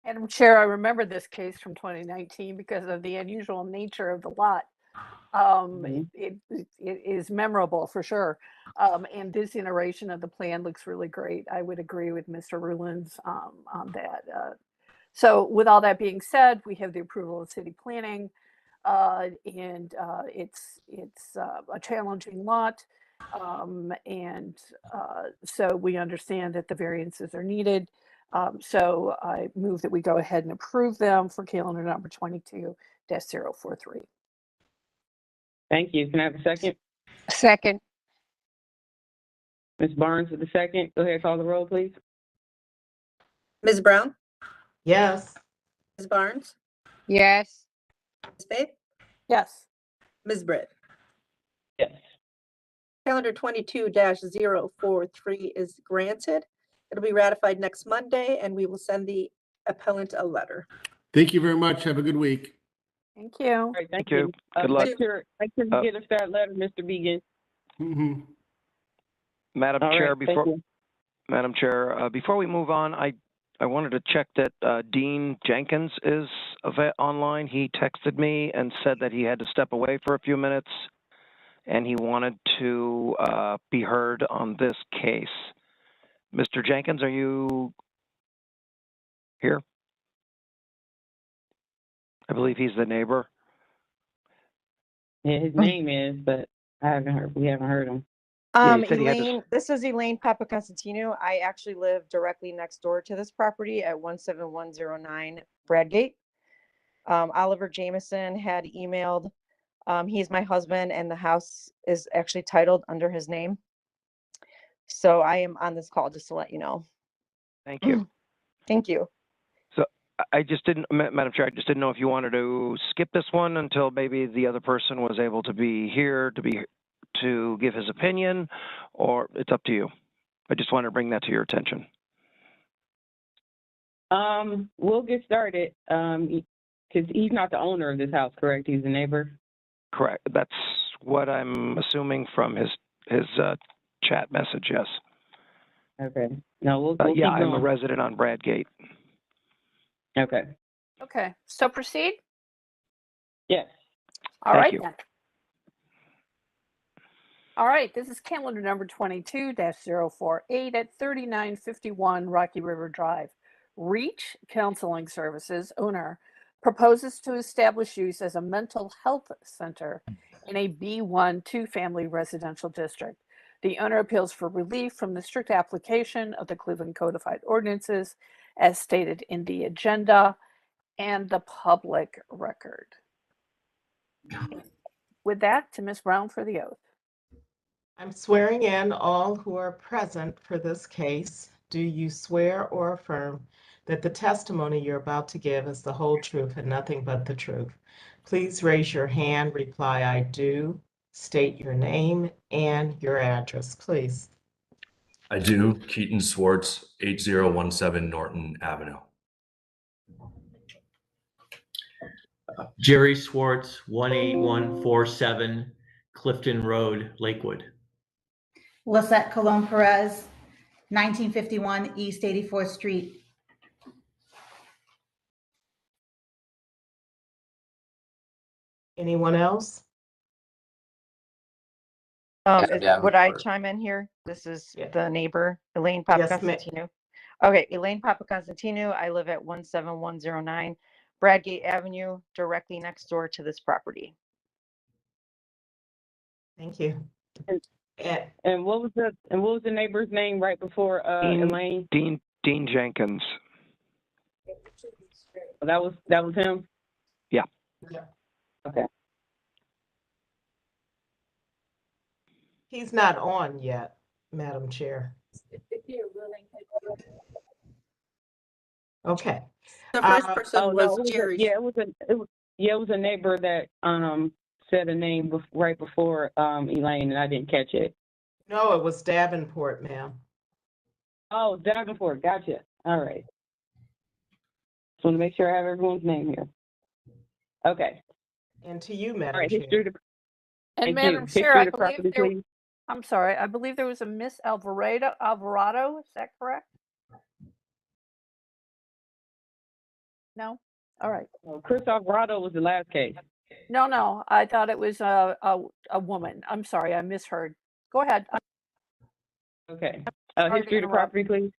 S10: Madam Chair, I remember this case from 2019 because of the unusual nature of the lot. It is memorable for sure. And this iteration of the plan looks really great. I would agree with Mr. Rulins on that. So with all that being said, we have the approval of city planning, and it's a challenging lot. So we understand that the variances are needed. So I move that we go ahead and approve them for calendar number 22-043.
S8: Thank you. Can I have a second?
S7: Second.
S8: Ms. Barnes with the second. Go ahead, call the roll, please.
S9: Ms. Brown?
S3: Yes.
S9: Ms. Barnes?
S7: Yes.
S9: Ms. Faith?
S10: Yes.
S9: Ms. Britt?
S8: Yes.
S9: Calendar 22-043 is granted. It'll be ratified next Monday, and we will send the appellant a letter.
S21: Thank you very much. Have a good week.
S10: Thank you.
S8: All right, thank
S4: you.
S8: you.
S4: Good luck.
S8: Make sure you get us that letter, Mr. Began.
S4: Madam
S8: All right,
S4: Chair,
S8: thank you.
S4: Madam Chair, before we move on, I wanted to check that Dean Jenkins is online. He texted me and said that he had to step away for a few minutes, and he wanted to be heard on this case. Mr. Jenkins, are you here? I believe he's the neighbor.
S8: Yeah, his name is, but we haven't heard him.
S4: Yeah, he said he had to
S6: Elaine, this is Elaine Papaconstantino. I actually live directly next door to this property at 17109 Bradgate. Oliver Jameson had emailed, he's my husband, and the house is actually titled under his name. So I am on this call just to let you know.
S4: Thank you.
S6: Thank you.
S4: So I just didn't, Madam Chair, I just didn't know if you wanted to skip this one until maybe the other person was able to be here to give his opinion, or it's up to you. I just wanted to bring that to your attention.
S8: We'll get started, because he's not the owner of this house, correct? He's a neighbor?
S4: Correct. That's what I'm assuming from his chat message, yes.
S8: Okay. No, we'll
S4: yeah,
S8: keep
S4: I'm a
S8: going.
S4: resident on Bradgate.
S8: Okay.
S10: Okay, so proceed?
S8: Yes.
S10: All
S4: Thank
S10: right
S4: you.
S10: then. All right, this is calendar number 22-048 at 3951 Rocky River Drive. Reach Counseling Services, owner, proposes to establish use as a mental health center in a B1 two-family residential district. The owner appeals for relief from the strict application of the Cleveland Codified Ordinances as stated in the agenda and the public record. With that, to Ms. Brown for the oath.
S3: I'm swearing in all who are present for this case. Do you swear or affirm that the testimony you're about to give is the whole truth and nothing but the truth? Please raise your hand, reply, I do. State your name and your address, please.
S22: I do. Keaton Swartz, 8017 Norton Avenue.
S23: Jerry Swartz, 18147 Clifton Road, Lakewood.
S24: Lisette Colon Perez, 1951 East 84th Street.
S3: Anyone else?
S6: Would I chime in here? This is the neighbor, Elaine Papaconstantino. Okay, Elaine Papaconstantino. I live at 17109 Bradgate Avenue, directly next door to this property.
S3: Thank you.
S8: And what was the neighbor's name right before Elaine?
S4: Dean Jenkins.
S8: That was him?
S4: Yeah.
S8: Okay.
S3: He's not on yet, Madam Chair. Okay.
S9: The first
S3: Uh,
S9: person
S8: Oh,
S9: was
S8: no,
S9: Jerry.
S8: it was a neighbor that, said a name right before, Elaine, and I didn't catch it.
S3: No, it was Davenport, ma'am.
S8: Oh, Davenport, gotcha. All right. Just want to make sure I have everyone's name here. Okay.
S3: And to you,
S8: All
S3: Madam
S8: right,
S3: Chair.
S8: history of the,
S10: And
S8: thank
S10: Madam
S8: you.
S10: Chair,
S8: History
S10: I
S8: of the
S10: believe
S8: property,
S10: there,
S8: please.
S10: I'm sorry, I believe there was a Miss Alvarado, is that correct? No? All right.
S8: Oh, Chris Alvarado was the last case.
S10: No, I thought it was a woman. I'm sorry, I misheard. Go ahead.
S8: Okay.
S10: Sorry to
S8: History of the
S10: interrupt.
S8: property, please.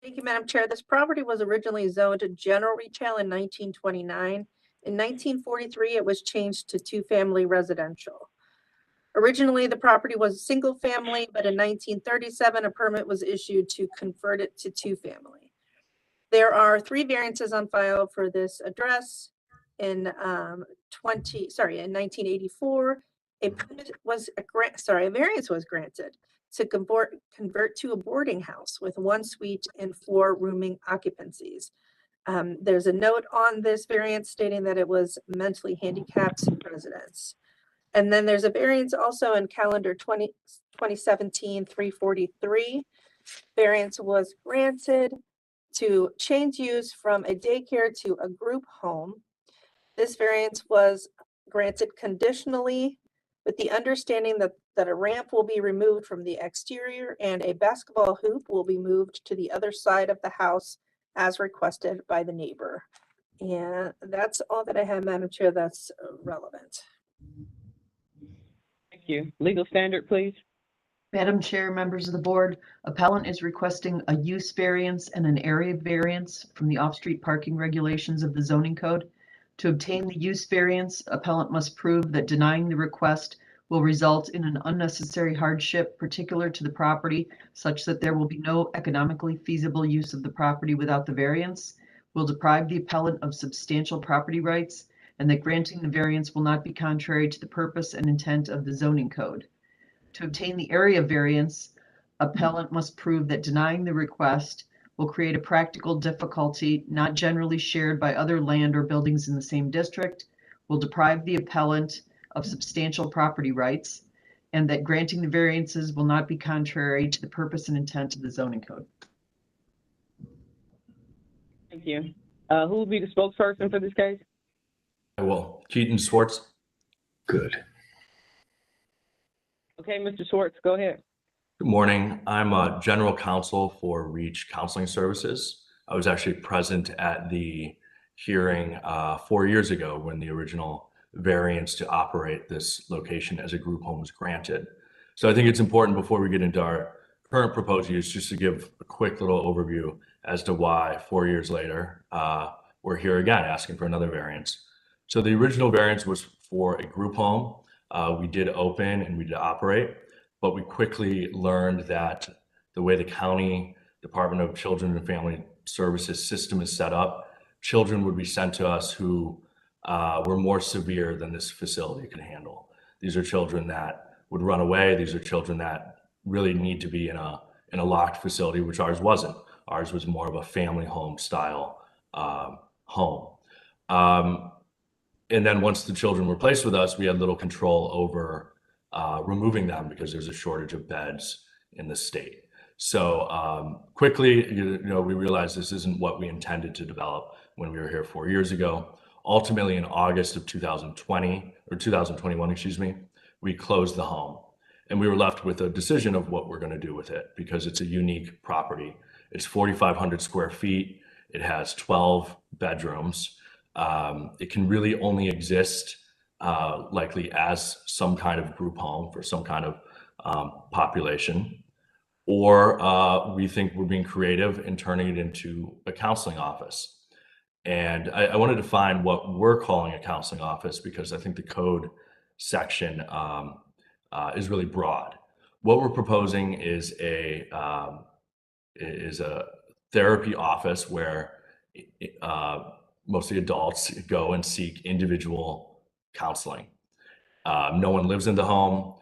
S9: Thank you, Madam Chair. This property was originally zoned to general retail in 1929. In 1943, it was changed to two-family residential. Originally, the property was a single family, but in 1937, a permit was issued to convert it to two-family. There are 3 variances on file for this address. In 1984, a variance was granted to convert to a boarding house with 1 suite and 4 rooming occupancies. There's a note on this variance stating that it was mentally handicapped residents. And then there's a variance also in calendar 2017-343. Variance was granted to change use from a daycare to a group home. This variance was granted conditionally with the understanding that a ramp will be removed from the exterior and a basketball hoop will be moved to the other side of the house as requested by the neighbor. And that's all that I have, Madam Chair, that's relevant.
S8: Thank you. Legal standard, please.
S13: Madam Chair, members of the board, appellant is requesting a use variance and an area variance from the off-street parking regulations of the zoning code. To obtain the use variance, appellant must prove that denying the request will result in an unnecessary hardship particular to the property, such that there will be no economically feasible use of the property without the variance, will deprive the appellant of substantial property rights, and that granting the variance will not be contrary to the purpose and intent of the zoning code. To obtain the area variance, appellant must prove that denying the request will create a practical difficulty not generally shared by other land or buildings in the same district, will deprive the appellant of substantial property rights, and that granting the variances will not be contrary to the purpose and intent of the zoning code.
S8: Thank you. Who will be the spokesperson for this case?
S22: I will. Keaton Swartz.
S23: Good.
S8: Okay, Mr. Schwartz, go ahead.
S22: Good morning. I'm a general counsel for Reach Counseling Services. I was actually present at the hearing 4 years ago when the original variance to operate this location as a group home was granted. So I think it's important before we get into our current proposed use, just to give a quick little overview as to why 4 years later, we're here again asking for another variance. So the original variance was for a group home. We did open and we did operate, but we quickly learned that the way the county Department of Children and Family Services system is set up, children would be sent to us who were more severe than this facility could handle. These are children that would run away. These are children that really need to be in a locked facility, which ours wasn't. Ours was more of a family home style home. And then once the children were placed with us, we had little control over removing them because there's a shortage of beds in the state. So quickly, we realized this isn't what we intended to develop when we were here 4 years ago. Ultimately, in August of 2021, excuse me, we closed the home. And we were left with a decision of what we're going to do with it because it's a unique property. It's 4,500 square feet. It has 12 bedrooms. It can really only exist likely as some kind of group home for some kind of population. Or we think we're being creative and turning it into a counseling office. And I wanted to find what we're calling a counseling office because I think the code section is really broad. What we're proposing is a therapy office where mostly adults go and seek individual counseling. No one lives in the home.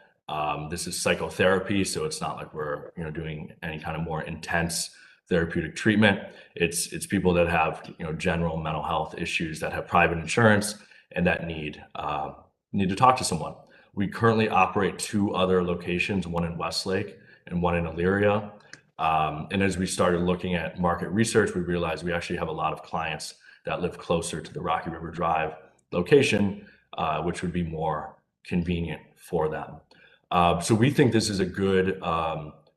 S22: This is psychotherapy, so it's not like we're doing any kind of more intense therapeutic treatment. It's people that have, you know, general mental health issues that have private insurance and that need to talk to someone. We currently operate 2 other locations, one in Westlake and one in Elyria. And as we started looking at market research, we realized we actually have a lot of clients that live closer to the Rocky River Drive location, which would be more convenient for them. So we think this is a good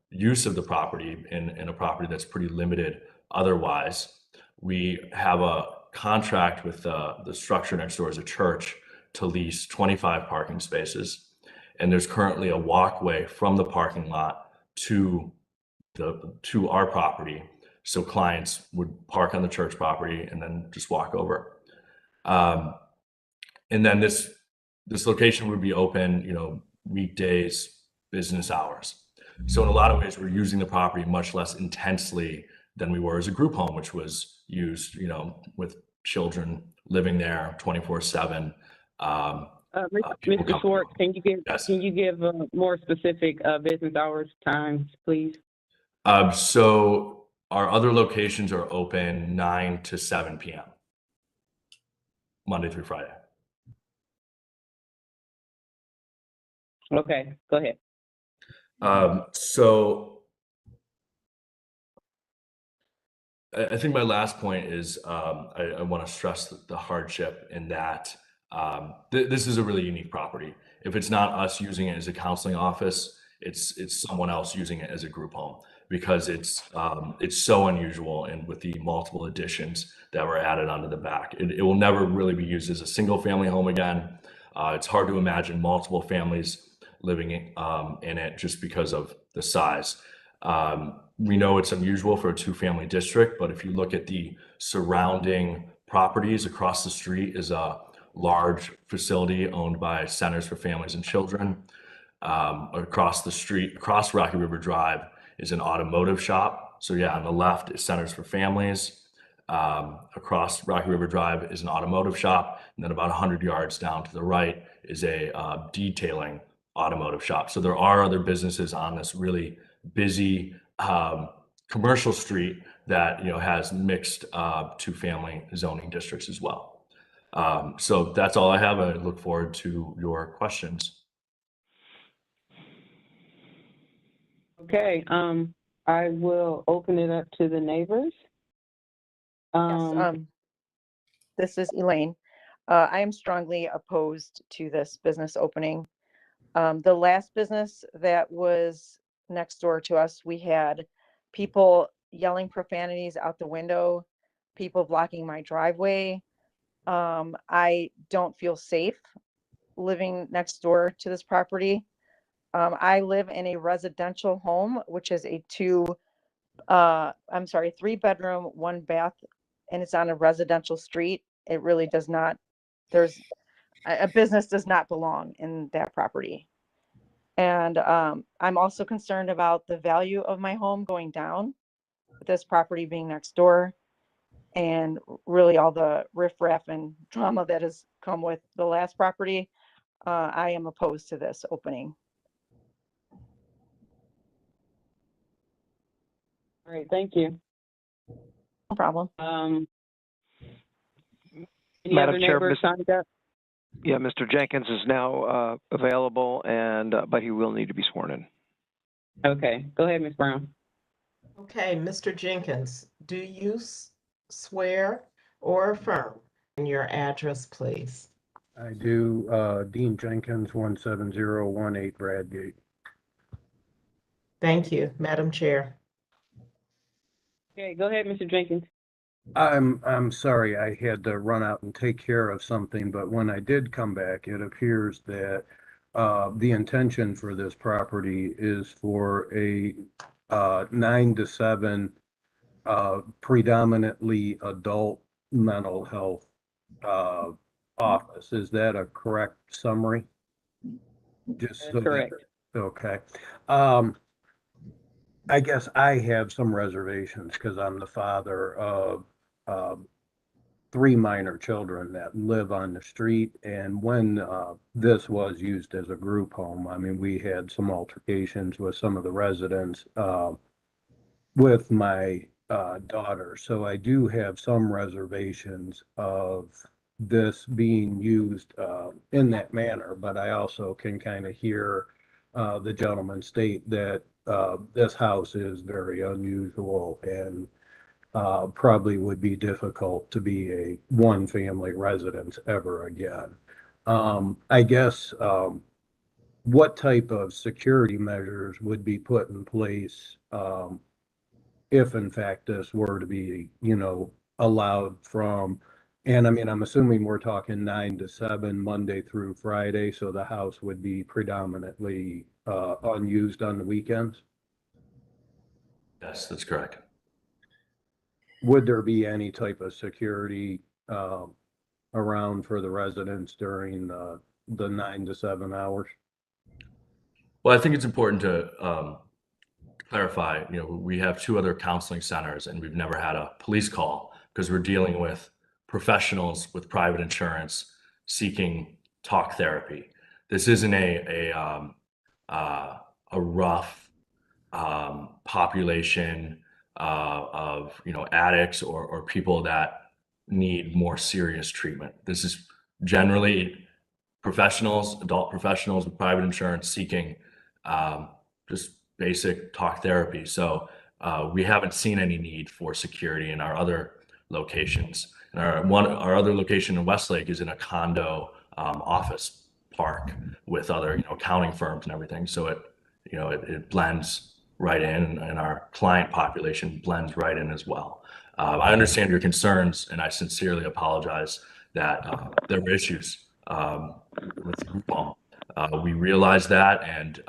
S22: use of the property in a property that's pretty limited otherwise. We have a contract with the structure next door as a church to lease 25 parking spaces. And there's currently a walkway from the parking lot to our property. So clients would park on the church property and then just walk over. And then this location would be open, you know, weekdays, business hours. So in a lot of ways, we're using the property much less intensely than we were as a group home, which was used, you know, with children living there 24/7.
S8: Mr. Schwartz, can you give more specific business hours times, please?
S22: So our other locations are open 9 to 7 p.m. Monday through Friday.
S8: Okay, go ahead.
S22: So I think my last point is I want to stress the hardship in that this is a really unique property. If it's not us using it as a counseling office, it's someone else using it as a group home, because it's so unusual, and with the multiple additions that were added onto the back, it will never really be used as a single family home again. It's hard to imagine multiple families living in it just because of the size. We know it's unusual for a 2-family district, but if you look at the surrounding properties, across the street is a large facility owned by Centers for Families and Children. Across the street, across Rocky River Drive, is an automotive shop. So yeah, on the left is Centers for Families. Across Rocky River Drive is an automotive shop. And then about 100 yards down to the right is a detailing automotive shop. So there are other businesses on this really busy commercial street that, you know, has mixed 2-family zoning districts as well. So that's all I have. I look forward to your questions.
S8: Okay, I will open it up to the neighbors.
S6: This is Elaine. I am strongly opposed to this business opening. The last business that was next door to us, we had people yelling profanities out the window, people blocking my driveway. I don't feel safe living next door to this property. I live in a residential home, which is a 3-bedroom, 1 bath, and it's on a residential street. It really does not, a business does not belong in that property. And I'm also concerned about the value of my home going down with this property being next door, and really all the riffraff and drama that has come with the last property. I am opposed to this opening.
S8: All right, thank you.
S6: No problem.
S8: Any
S4: Madam
S8: other
S4: Chair,
S8: neighbors signed up?
S4: Yeah, Mr. Jenkins is now available, and but he will need to be sworn in.
S8: Okay, go ahead, Ms. Brown.
S3: Okay, Mr. Jenkins, do you swear or affirm in your address, please?
S5: I do. Dean Jenkins, 17018 Bradgate.
S3: Thank you, Madam Chair.
S8: Okay, go ahead, Mr. Jenkins.
S5: I'm sorry, I had to run out and take care of something, but when I did come back, it appears that the intention for this property is for a 9 to 7 predominantly adult mental health office. Is that a correct summary? Just so
S8: correct.
S5: Okay. I guess I have some reservations because I'm the father of 3 minor children that live on the street. And when this was used as a group home, I mean, we had some altercations with some of the residents with my daughter. So I do have some reservations of this being used in that manner, but I also can kind of hear the gentleman state that this house is very unusual and probably would be difficult to be a one-family residence ever again. I guess what type of security measures would be put in place if in fact this were to be, allowed from, and I mean, I'm assuming we're talking 9 to 7, Monday through Friday, so the house would be predominantly unused on the weekends?
S22: Yes, that's correct.
S5: Would there be any type of security around for the residents during the 9 to 7 hours?
S22: Well, I think it's important to clarify, we have 2 other counseling centers and we've never had a police call because we're dealing with professionals with private insurance seeking talk therapy. This isn't a rough population of addicts or people that need more serious treatment. This is generally professionals, adult professionals with private insurance seeking just basic talk therapy. So we haven't seen any need for security in our other locations. And our other location in Westlake is in a condo office park with other accounting firms and everything. So it blends right in, and our client population blends right in as well. I understand your concerns, and I sincerely apologize that there were issues with the group home. We realized that, and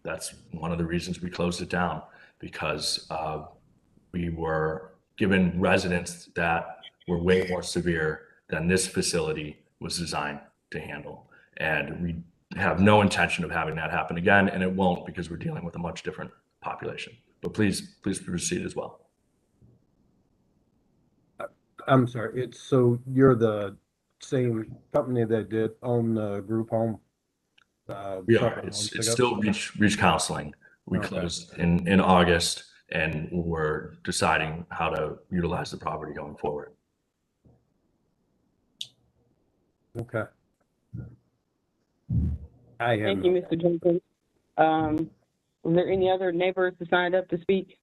S22: that's one of the reasons we closed it down, because we were given residents that were way more severe than this facility was designed to handle. And we have no intention of having that happen again, and it won't, because we're dealing with a much different population. But please proceed as well.
S5: I'm sorry, so you're the same company that did own the group home?
S22: We are. It's still Reach Counseling. We closed in August, and we're deciding how to utilize the property going forward.
S5: Okay.
S8: Thank you, Mr. Jenkins. Was there any other neighbors who signed up to speak?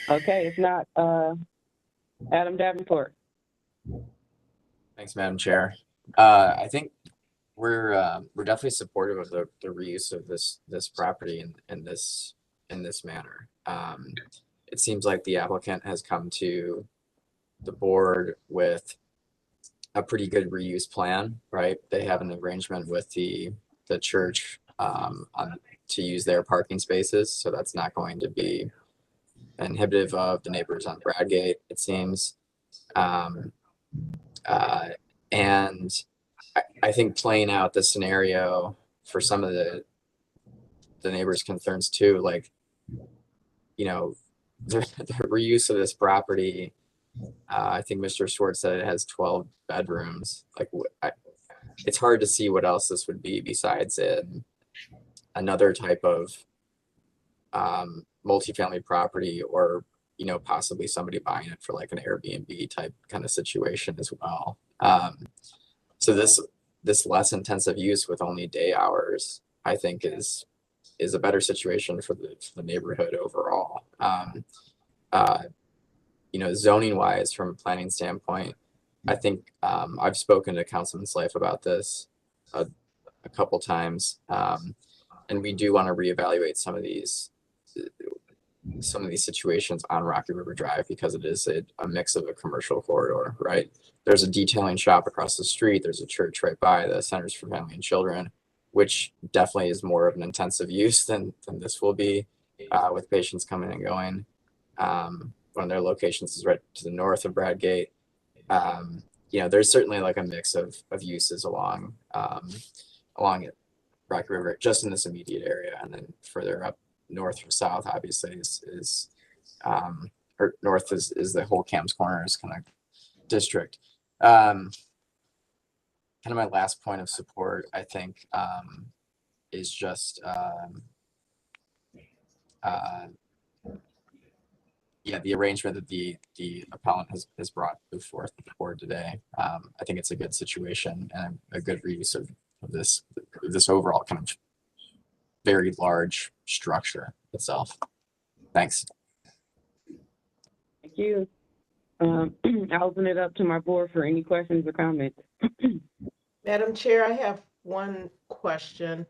S8: Okay, if not, Adam Davenport.
S11: Thanks, Madam Chair. I think we're definitely supportive of the reuse of this property in this manner. It seems like the applicant has come to the board with a pretty good reuse plan, right? They have an arrangement with the church to use their parking spaces, so that's not going to be inhibitive of the neighbors on Bradgate, it seems. And I think playing out the scenario for some of the neighbors' concerns too, like, the reuse of this property, I think Mr. Schwartz said it has 12 bedrooms. Like, it's hard to see what else this would be besides another type of multifamily property, or possibly somebody buying it for like an Airbnb type kind of situation as well. So this less intensive use with only day hours, I think is a better situation for the neighborhood overall. Zoning wise, from a planning standpoint, I think I've spoken to Councilman Slife about this a couple times, and we do want to reevaluate some of these situations on Rocky River Drive, because it is a mix of a commercial corridor, right? There's a detailing shop across the street. There's a church right by the Centers for Family and Children, which definitely is more of an intensive use than this will be, with patients coming and going. One of their locations is right to the north of Bradgate. There's certainly like a mix of uses along Rocky River, just in this immediate area, and then further up north or south, obviously, or north is the whole Camps Corners kind of district. Kind of my last point of support, I think, is just yeah, the arrangement that the appellant has brought forth to the board today, I think it's a good situation and a good reuse of this overall kind of very large structure itself. Thanks.
S8: Thank you. I'll open it up to my board for any questions or comments.
S3: Madam Chair, I have one question,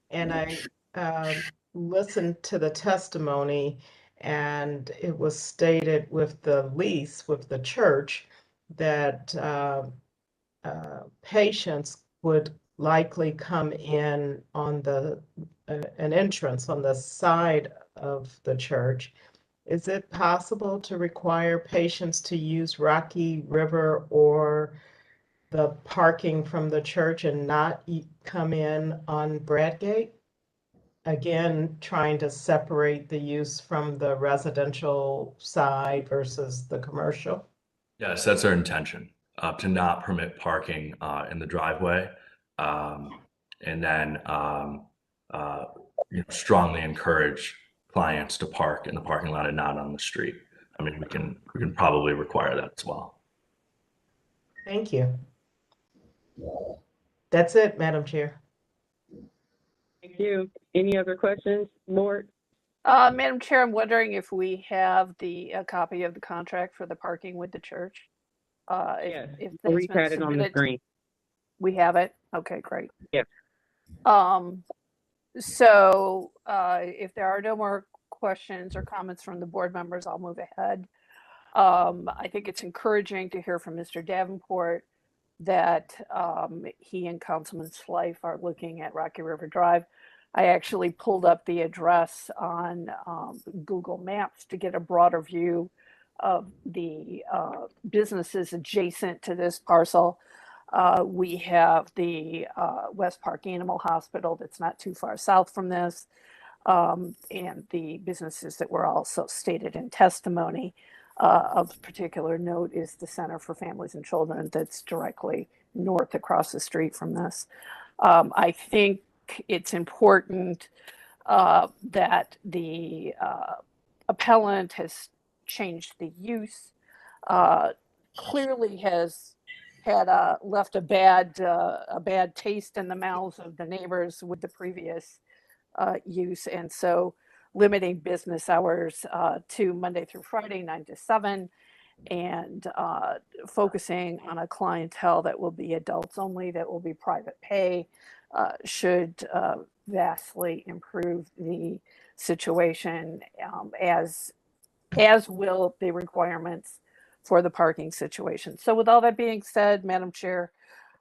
S3: and I listened to the testimony, and it was stated with the lease with the church that patients would likely come in on an entrance on the side of the church. Is it possible to require patients to use Rocky River or the parking from the church and not come in on Bradgate? Again, trying to separate the use from the residential side versus the commercial.
S22: Yes, that's our intention, to not permit parking in the driveway, and then strongly encourage clients to park in the parking lot and not on the street. I mean, we can probably require that as well.
S3: Thank you. That's it, Madam Chair.
S8: Thank you. Any other questions, board?
S10: Madam Chair, I'm wondering if we have a copy of the contract for the parking with the church.
S8: Yes,
S10: if
S8: we've
S10: that's been
S8: had it on the
S10: submitted.
S8: screen.
S10: We have it? Okay, great.
S8: Yes.
S10: So if there are no more questions or comments from the board members, I'll move ahead. I think it's encouraging to hear from Mr. Davenport that he and Councilman Schleif are looking at Rocky River Drive. I actually pulled up the address on Google Maps to get a broader view of the businesses adjacent to this parcel. We have the West Park Animal Hospital that's not too far south from this, and the businesses that were also stated in testimony. Of particular note is the Center for Families and Children that's directly north across the street from this. I think it's important that the appellant has changed the use, clearly has had left a bad taste in the mouths of the neighbors with the previous use, and so limiting business hours to Monday through Friday, 9 to 7, and focusing on a clientele that will be adults only, that will be private pay, should vastly improve the situation, as will the requirements for the parking situation. So with all that being said, Madam Chair,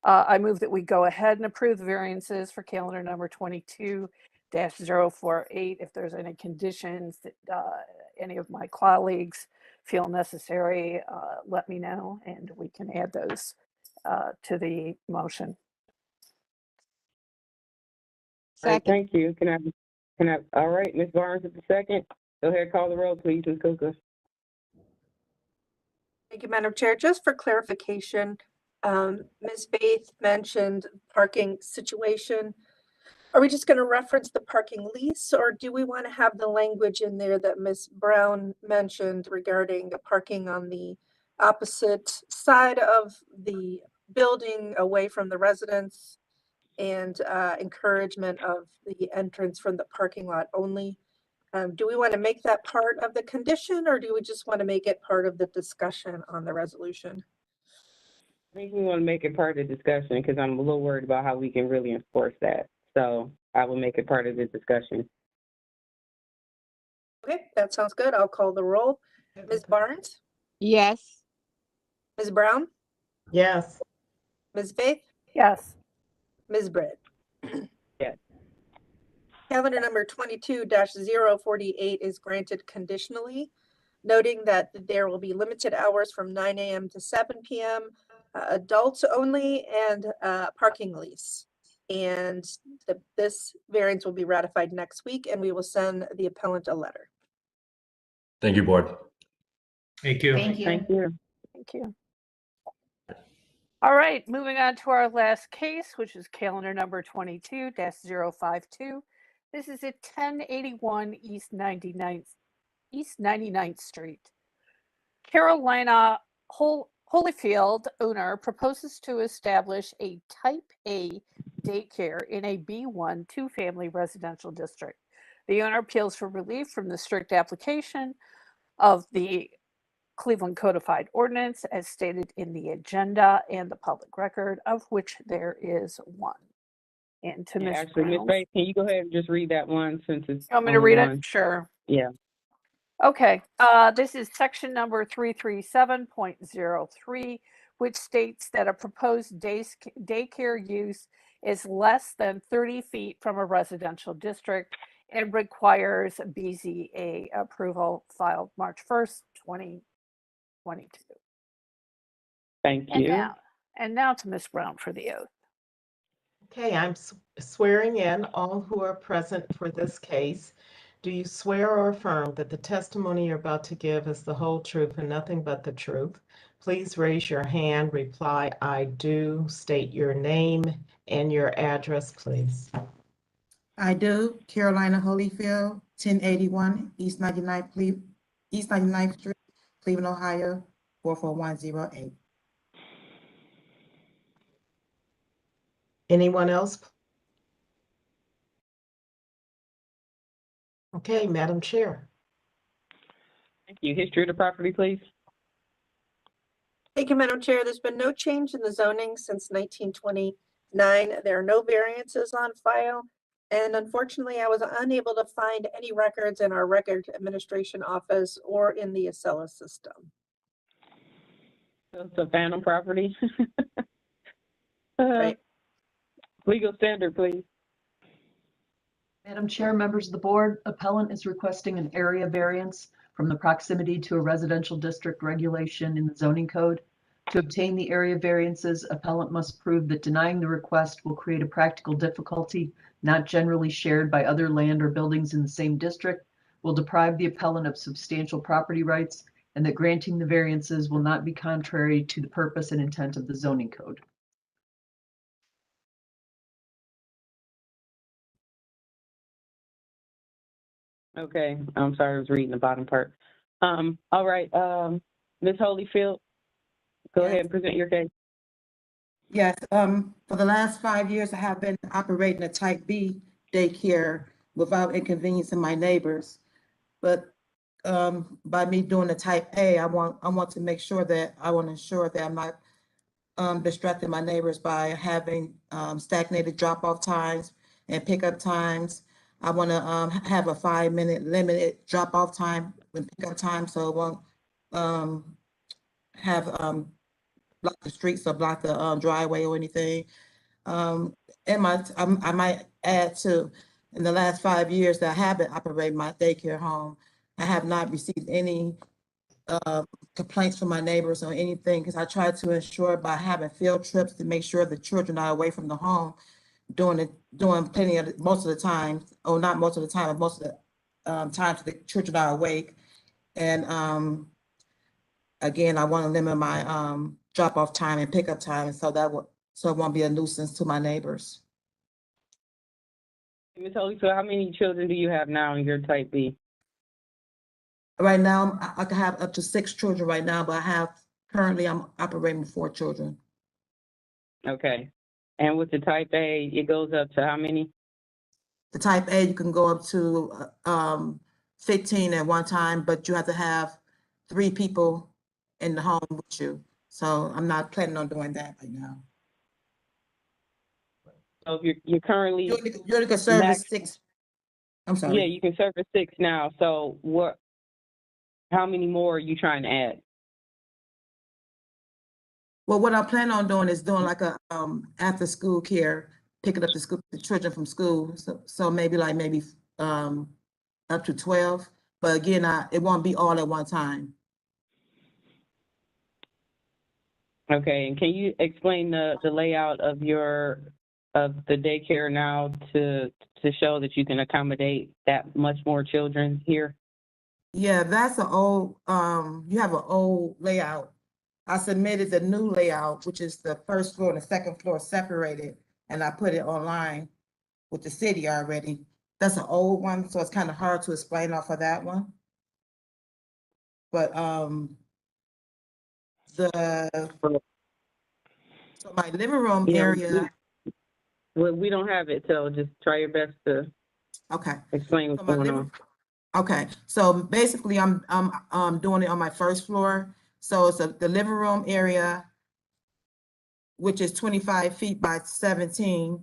S10: I move that we go ahead and approve the variances for calendar number 22-048. If there's any conditions that any of my colleagues feel necessary, let me know and we can add those to the motion.
S8: All right, thank you. Can I, all right, Ms. Barnes at the second. Go ahead, call the roll, please, Ms. Kuka.
S9: Thank you, Madam Chair. Just for clarification, Ms. Faith mentioned parking situation. Are we just going to reference the parking lease, or do we want to have the language in there that Ms. Brown mentioned regarding the parking on the opposite side of the building away from the residents and encouragement of the entrance from the parking lot only? Do we want to make that part of the condition, or do we just want to make it part of the discussion on the resolution?
S8: I think we want to make it part of the discussion because I'm a little worried about how we can really enforce that. So I will make it part of the discussion.
S9: Okay, that sounds good. I'll call the roll. Ms. Barnes?
S7: Yes.
S9: Ms. Brown?
S3: Yes.
S9: Ms. Faith?
S10: Yes.
S9: Ms. Britt?
S8: Yes.
S9: Calendar number 22-048 is granted conditionally, noting that there will be limited hours from 9 a.m. to 7 p.m., adults only, and parking lease. And this variance will be ratified next week, and we will send the appellant a letter.
S22: Thank you, board.
S23: Thank you.
S24: Thank you.
S8: Thank you.
S10: Thank you. All right, moving on to our last case, which is calendar number 22-052. This is at 1081 East 99th Street. Carolina Holyfield, owner, proposes to establish a Type A daycare in a B1 two-family residential district. The owner appeals for relief from the strict application of the Cleveland Codified Ordinance as stated in the agenda and the public record, of which there is one. And to
S8: Yeah,
S10: Ms.
S8: actually, Ms.
S10: Brown.
S8: Bates, can you go ahead and just read that one since it's
S10: You want me to
S8: only
S10: read
S8: one?
S10: it? Sure.
S8: Yeah.
S10: Okay, this is section number 337.03, which states that a proposed daycare use is less than 30 feet from a residential district and requires BZA approval filed March 1st, 2022.
S8: Thank you.
S10: And now to Ms. Brown for the oath.
S3: Okay, I'm swearing in all who are present for this case. Do you swear or affirm that the testimony you're about to give is the whole truth and nothing but the truth? Please raise your hand, reply, I do, state your name and your address, please.
S12: I do. Carolina Holyfield, 1081 East 99th Street, Cleveland, Ohio, 44108.
S3: Anyone else? Okay, Madam Chair.
S8: Thank you. History of the property, please.
S9: Thank you, Madam Chair. There's been no change in the zoning since 1929. There are no variances on file. And unfortunately, I was unable to find any records in our record administration office or in the Acela system.
S8: So it's a phantom property.
S9: Right.
S8: Legal standard, please.
S13: Madam Chair, members of the board, appellant is requesting an area variance from the proximity to a residential district regulation in the zoning code. To obtain the area variances, appellant must prove that denying the request will create a practical difficulty not generally shared by other land or buildings in the same district, will deprive the appellant of substantial property rights, and that granting the variances will not be contrary to the purpose and intent of the zoning code.
S8: Okay, I'm sorry, I was reading the bottom part. All right, Ms. Holyfield, go ahead and present your case.
S12: Yes, for the last 5 years, I have been operating a Type B daycare without inconveniencing my neighbors. But by me doing the Type A, I want to make sure that I want to ensure that I'm not distracting my neighbors by having stagnated drop-off times and pickup times. I want to have a 5-minute limited drop-off time and pickup time, so it won't have block the streets or block the driveway or anything. And I might add too, in the last 5 years that I have been operating my daycare home, I have not received any complaints from my neighbors or anything, because I try to ensure by having field trips to make sure the children are away from the home doing plenty of, most of the time, or not most of the time, but most of the times the children are awake. And again, I want to limit my drop-off time and pickup time, so it won't be a nuisance to my neighbors.
S8: Ms. Holyfield, how many children do you have now in your Type B?
S12: Right now, I can have up to 6 children right now, but currently I'm operating with 4 children.
S8: Okay. And with the Type A, it goes up to how many?
S12: The Type A, you can go up to 15 at one time, but you have to have 3 people in the home with you. So I'm not planning on doing that right now.
S8: So you're currently
S12: you only can service 6. I'm sorry.
S8: Yeah, you can service 6 now. So how many more are you trying to add?
S12: Well, what I plan on doing is doing like a after school care, picking up the children from school. So maybe up to 12. But again, it won't be all at one time.
S8: Okay, and can you explain the layout of the daycare now to show that you can accommodate that much more children here?
S12: Yeah, that's an old, you have an old layout. I submitted the new layout, which is the first floor and the second floor separated, and I put it online with the city already. that's an old one, so it's kind of hard to explain off of that one. But, so my living room
S8: Yeah,
S12: area,
S8: well, we don't have it, so just try your best to
S12: okay.
S8: explain what's
S12: So my
S8: going
S12: living,
S8: on.
S12: okay, so basically I'm doing it on my first floor. So it's the living room area, which is 25 feet by 17.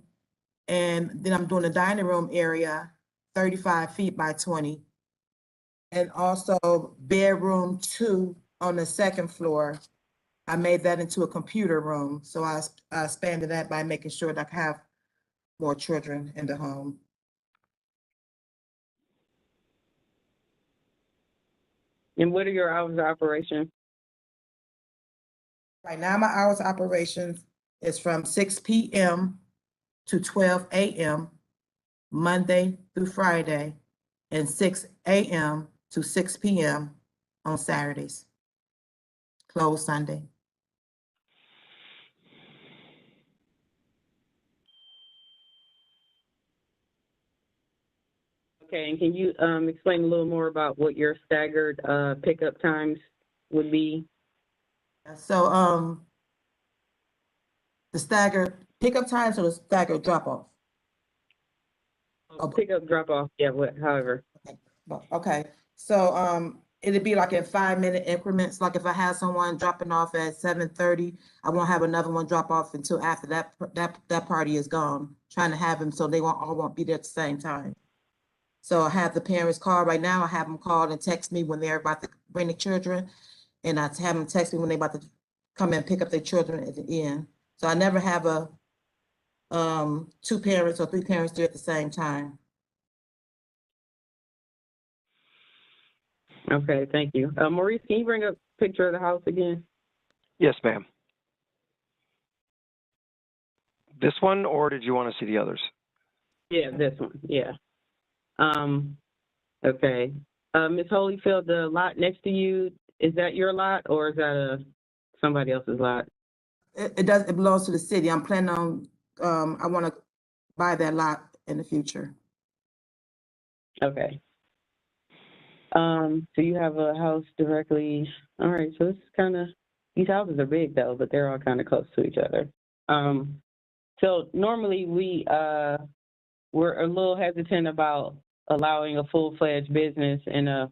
S12: And then I'm doing the dining room area, 35 feet by 20. And also bedroom 2 on the second floor. I made that into a computer room. So I expanded that by making sure that I can have more children in the home.
S8: And what are your hours of operation?
S12: Right now, my hours of operations is from 6 p.m. to 12 a.m. Monday through Friday, and 6 a.m. to 6 p.m. on Saturdays. Closed Sunday.
S8: Okay, and can you explain a little more about what your staggered pickup times would be?
S12: So the staggered pickup times or the staggered drop off?
S8: Pickup, drop off, yeah, however.
S12: Okay, so it'd be like in 5-minute increments. Like if I have someone dropping off at 7:30, I won't have another one drop off until after that party is gone. Trying to have them so they all won't be there at the same time. So I have the parents call right now. I have them call and text me when they're about to bring the children, and I have them text me when they're about to come and pick up their children at the end. So I never have a 2 parents or 3 parents there at the same time.
S8: Okay, thank you. Maurice, can you bring up a picture of the house again?
S4: Yes, ma'am. This one, or did you want to see the others?
S8: Yeah, this one, yeah. Okay. Ms. Holyfield, the lot next to you, is that your lot or is that somebody else's lot?
S12: It belongs to the city. I'm planning on, I want to buy that lot in the future.
S8: Okay. So you have a house directly, all right, so this is kind of, these houses are big though, but they're all kind of close to each other. So normally we're a little hesitant about allowing a full-fledged business in a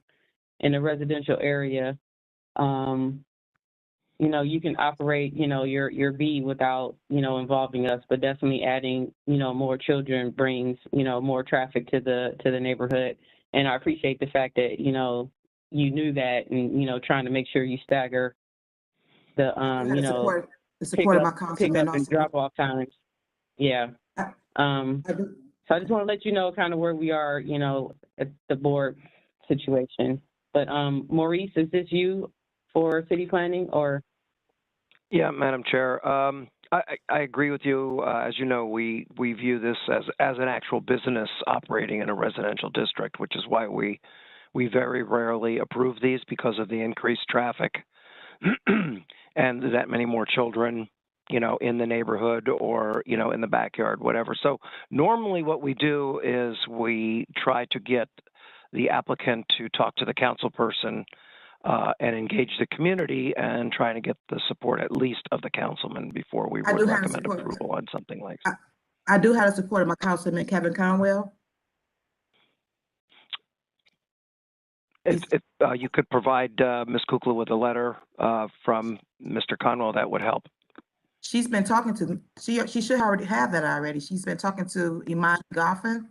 S8: residential area. You know, you can operate, you know, your B without, you know, involving us, but definitely adding, you know, more children brings, you know, more traffic to the neighborhood. And I appreciate the fact that, you know, you knew that and, you know, trying to make sure you stagger the, you know,
S12: the support of my
S8: pick
S12: councilman
S8: up and
S12: also.
S8: drop off times. Yeah. So I just want to let you know kind of where we are, you know, at the board situation. But Maurice, is this you for city planning or?
S4: Yeah, Madam Chair. I agree with you. As you know, we view this as an actual business operating in a residential district, which is why we very rarely approve these because of the increased traffic and that many more children, you know, in the neighborhood or, you know, in the backyard, whatever. So normally what we do is we try to get the applicant to talk to the council person and engage the community and trying to get the support at least of the councilman before we would recommend approval on something like that.
S12: I do have the support of my councilman, Kevin Conwell.
S4: You could provide Ms. Kukla with a letter from Mr. Conwell. That would help.
S12: She's been talking to, she should already have that already. She's been talking to Iman Goffin.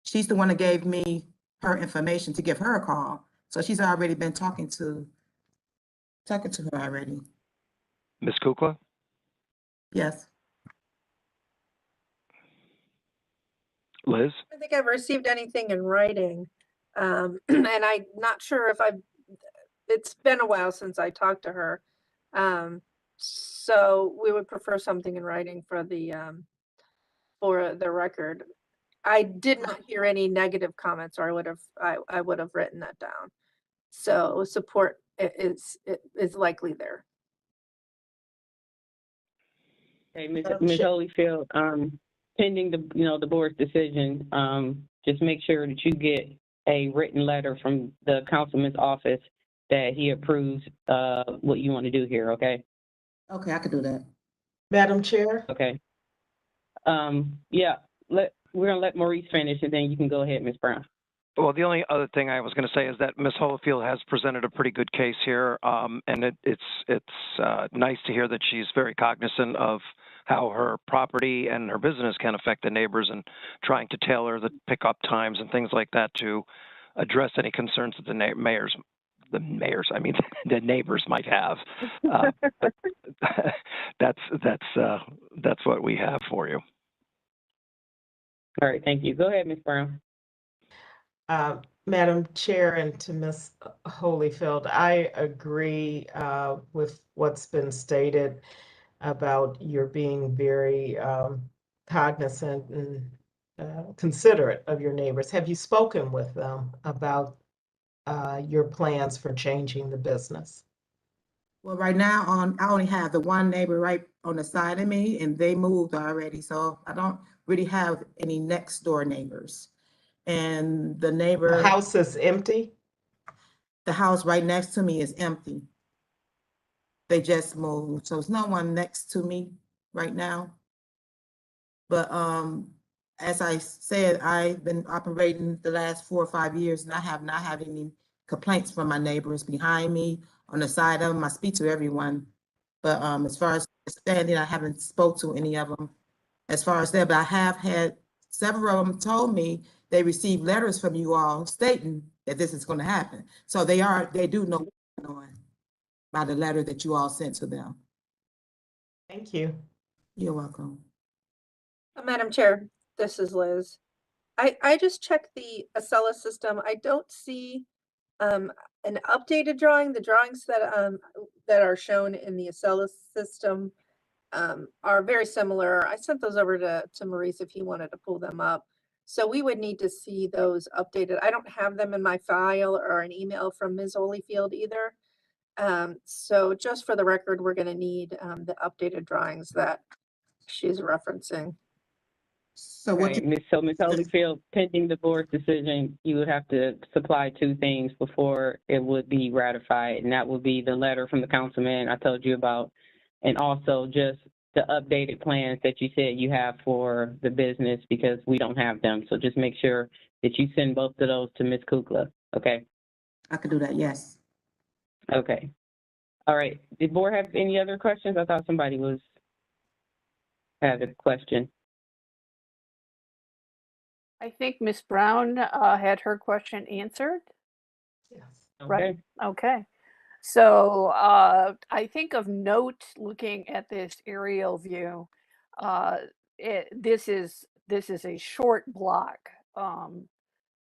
S12: She's the one that gave me her information to give her a call. So she's already been talking to her already.
S4: Ms. Kukla?
S12: Yes.
S4: Liz?
S9: I don't think I've received anything in writing. And I'm not sure if it's been a while since I talked to her. So we would prefer something in writing for the record. I did not hear any negative comments, or I would have written that down. So support is likely there.
S8: Okay, Ms. Holyfield, pending the board's decision, just make sure that you get a written letter from the councilman's office that he approves what you want to do here, okay?
S12: Okay, I could do that.
S3: Madam Chair?
S8: Okay. Yeah, we're gonna let Maurice finish and then you can go ahead, Ms. Brown.
S4: Well, the only other thing I was going to say is that Ms. Holyfield has presented a pretty good case here, and it's nice to hear that she's very cognizant of how her property and her business can affect the neighbors, and trying to tailor the pickup times and things like that to address any concerns that the the neighbors might have. But that's what we have for you.
S8: All right, thank you. Go ahead, Ms. Brown.
S3: Madam Chair, and to Ms. Holyfield, I agree with what's been stated about your being very cognizant and considerate of your neighbors. Have you spoken with them about your plans for changing the business?
S12: Well, right now, I only have the one neighbor right on the side of me, and they moved already, so I don't really have any next door neighbors. And the neighbor.
S3: The house is empty?
S12: The house right next to me is empty. They just moved, so there's no one next to me right now. But as I said, I've been operating the last 4 or 5 years, and I have not had any complaints from my neighbors behind me, on the side of them. I speak to everyone. But as far as standing, I haven't spoke to any of them as far as that, but I have had several of them told me they received letters from you all stating that this is going to happen. So they do know what's going on by the letter that you all sent to them.
S3: Thank you.
S12: You're welcome.
S9: Madam Chair, this is Liz. I just checked the Acela system. I don't see an updated drawing. The drawings that are shown in the Acela system are very similar. I sent those over to Maurice if he wanted to pull them up. So we would need to see those updated. I don't have them in my file or an email from Ms. Holyfield either. So just for the record, we're going to need the updated drawings that she's referencing.
S12: So what?
S8: Right, Ms. Holyfield, pending the board's decision, you would have to supply 2 things before it would be ratified, and that would be the letter from the councilman I told you about, and also just the updated plans that you said you have for the business, because we don't have them. So just make sure that you send both of those to Ms. Kukla, okay?
S12: I could do that, yes.
S8: Okay. All right. Did the board have any other questions? I thought somebody had a question.
S10: I think Ms. Brown had her question answered.
S3: Yes.
S10: Right. Okay. So I think of note, looking at this aerial view, this is a short block.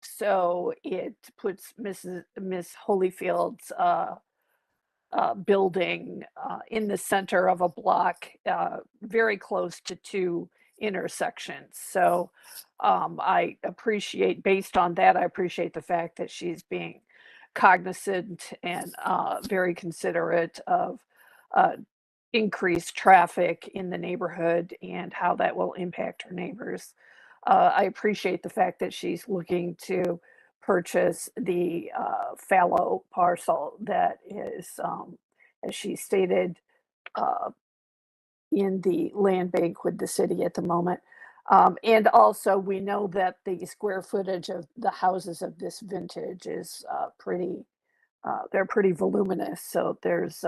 S10: So it puts Miss Holyfield's building in the center of a block, very close to 2 intersections. So I appreciate, based on that, I appreciate the fact that she's being cognizant and very considerate of increased traffic in the neighborhood and how that will impact her neighbors. I appreciate the fact that she's looking to purchase the fallow parcel that is, as she stated, in the land bank with the city at the moment. And also, we know that the square footage of the houses of this vintage is they're pretty voluminous. So there's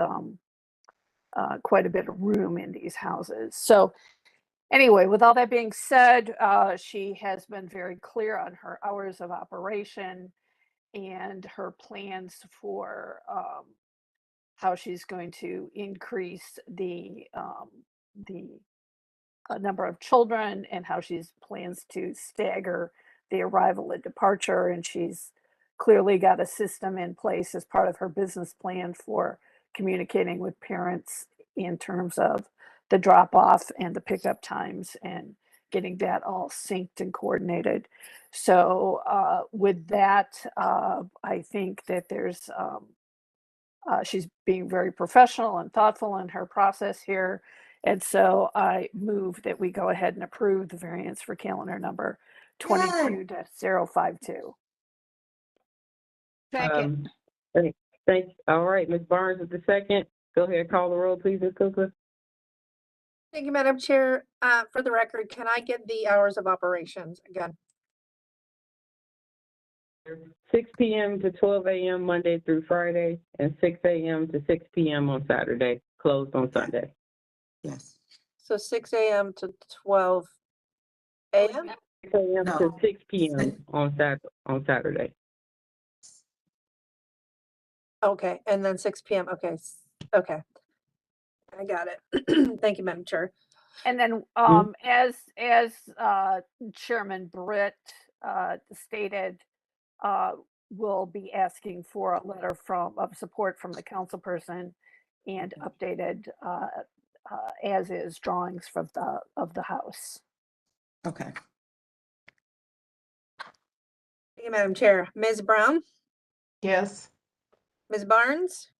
S10: quite a bit of room in these houses. So anyway, with all that being said, she has been very clear on her hours of operation and her plans for how she's going to increase the number of children, and how she plans to stagger the arrival and departure. And she's clearly got a system in place as part of her business plan for communicating with parents in terms of the drop off and the pickup times, and getting that all synced and coordinated. So with that, I think that there's she's being very professional and thoughtful in her process here. And so I move that we go ahead and approve the variance for calendar number 22-052.
S7: Second.
S8: All right, Ms. Barnes is the second. Go ahead, call the roll, please, Ms. Cooper.
S9: Thank you, Madam Chair. For the record, can I get the hours of operations again?
S8: 6 p.m. to 12 a.m. Monday through Friday, and 6 a.m. to 6 p.m. on Saturday, closed on Sunday.
S12: Yes.
S9: So 6 a.m. to 12 a.m.?
S8: 6 a.m.
S12: No.
S8: to 6 p.m. on Saturday.
S9: Okay, and then 6 p.m. Okay, okay. I got it. Thank you, Madam Chair.
S10: And then, as Chairman Britt stated, we'll be asking for a letter of support from the council person and updated as is drawings of the house.
S12: Okay.
S9: Thank you, Madam Chair. Ms. Brown,
S3: Yes.
S9: Ms. Barnes,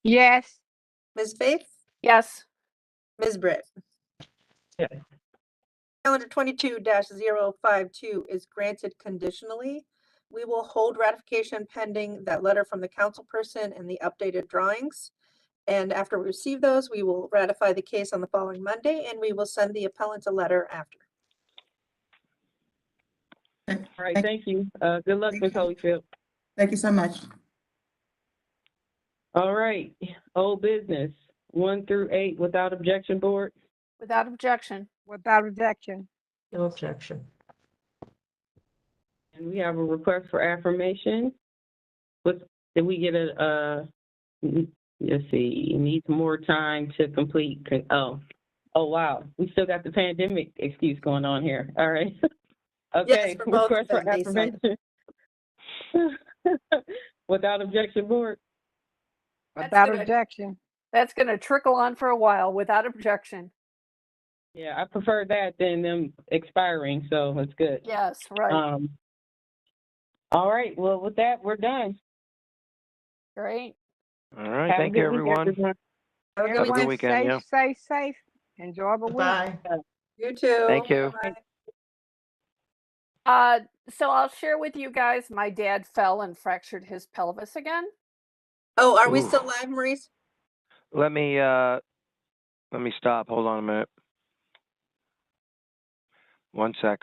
S7: Yes.
S9: Ms. Faith,
S10: Yes.
S9: Ms. Britt.
S8: Yes.
S9: Calendar 22-052 is granted conditionally. We will hold ratification pending that letter from the council person and the updated drawings. And after we receive those, we will ratify the case on the following Monday, and we will send the appellant a letter after.
S8: All right, thank you. Good luck, Ms. Holyfield.
S12: Thank you so much.
S8: All right, old business, 1 through 8, without objection, board.
S10: Without objection.
S7: Without objection.
S3: No objection.
S8: And we have a request for affirmation. Did we get let's see, needs more time to complete. Oh, wow. We still got the pandemic excuse going on here. All right. Okay,
S9: Yes, for both
S8: request
S9: of
S8: for
S9: them, they said.
S8: affirmation. Without objection, board.
S7: Without objection.
S10: That's going to trickle on for a while without objection.
S8: Yeah, I prefer that than them expiring, so that's good.
S10: Yes, right.
S8: All right, well, with that, we're done.
S10: Great.
S4: All right.
S8: Have a
S4: Thank you,
S8: good week,
S4: everyone.
S8: everyone.
S9: Have a good
S4: Have a good
S9: weekend.
S4: weekend. Yeah.
S7: Safe. Enjoy the week.
S3: Bye.
S9: You too.
S4: Thank you.
S9: Bye.
S10: So I'll share with you guys, my dad fell and fractured his pelvis again.
S9: Oh, are we
S4: Ooh.
S9: still live, Maurice?
S4: Let me stop. Hold on a minute. 1 sec.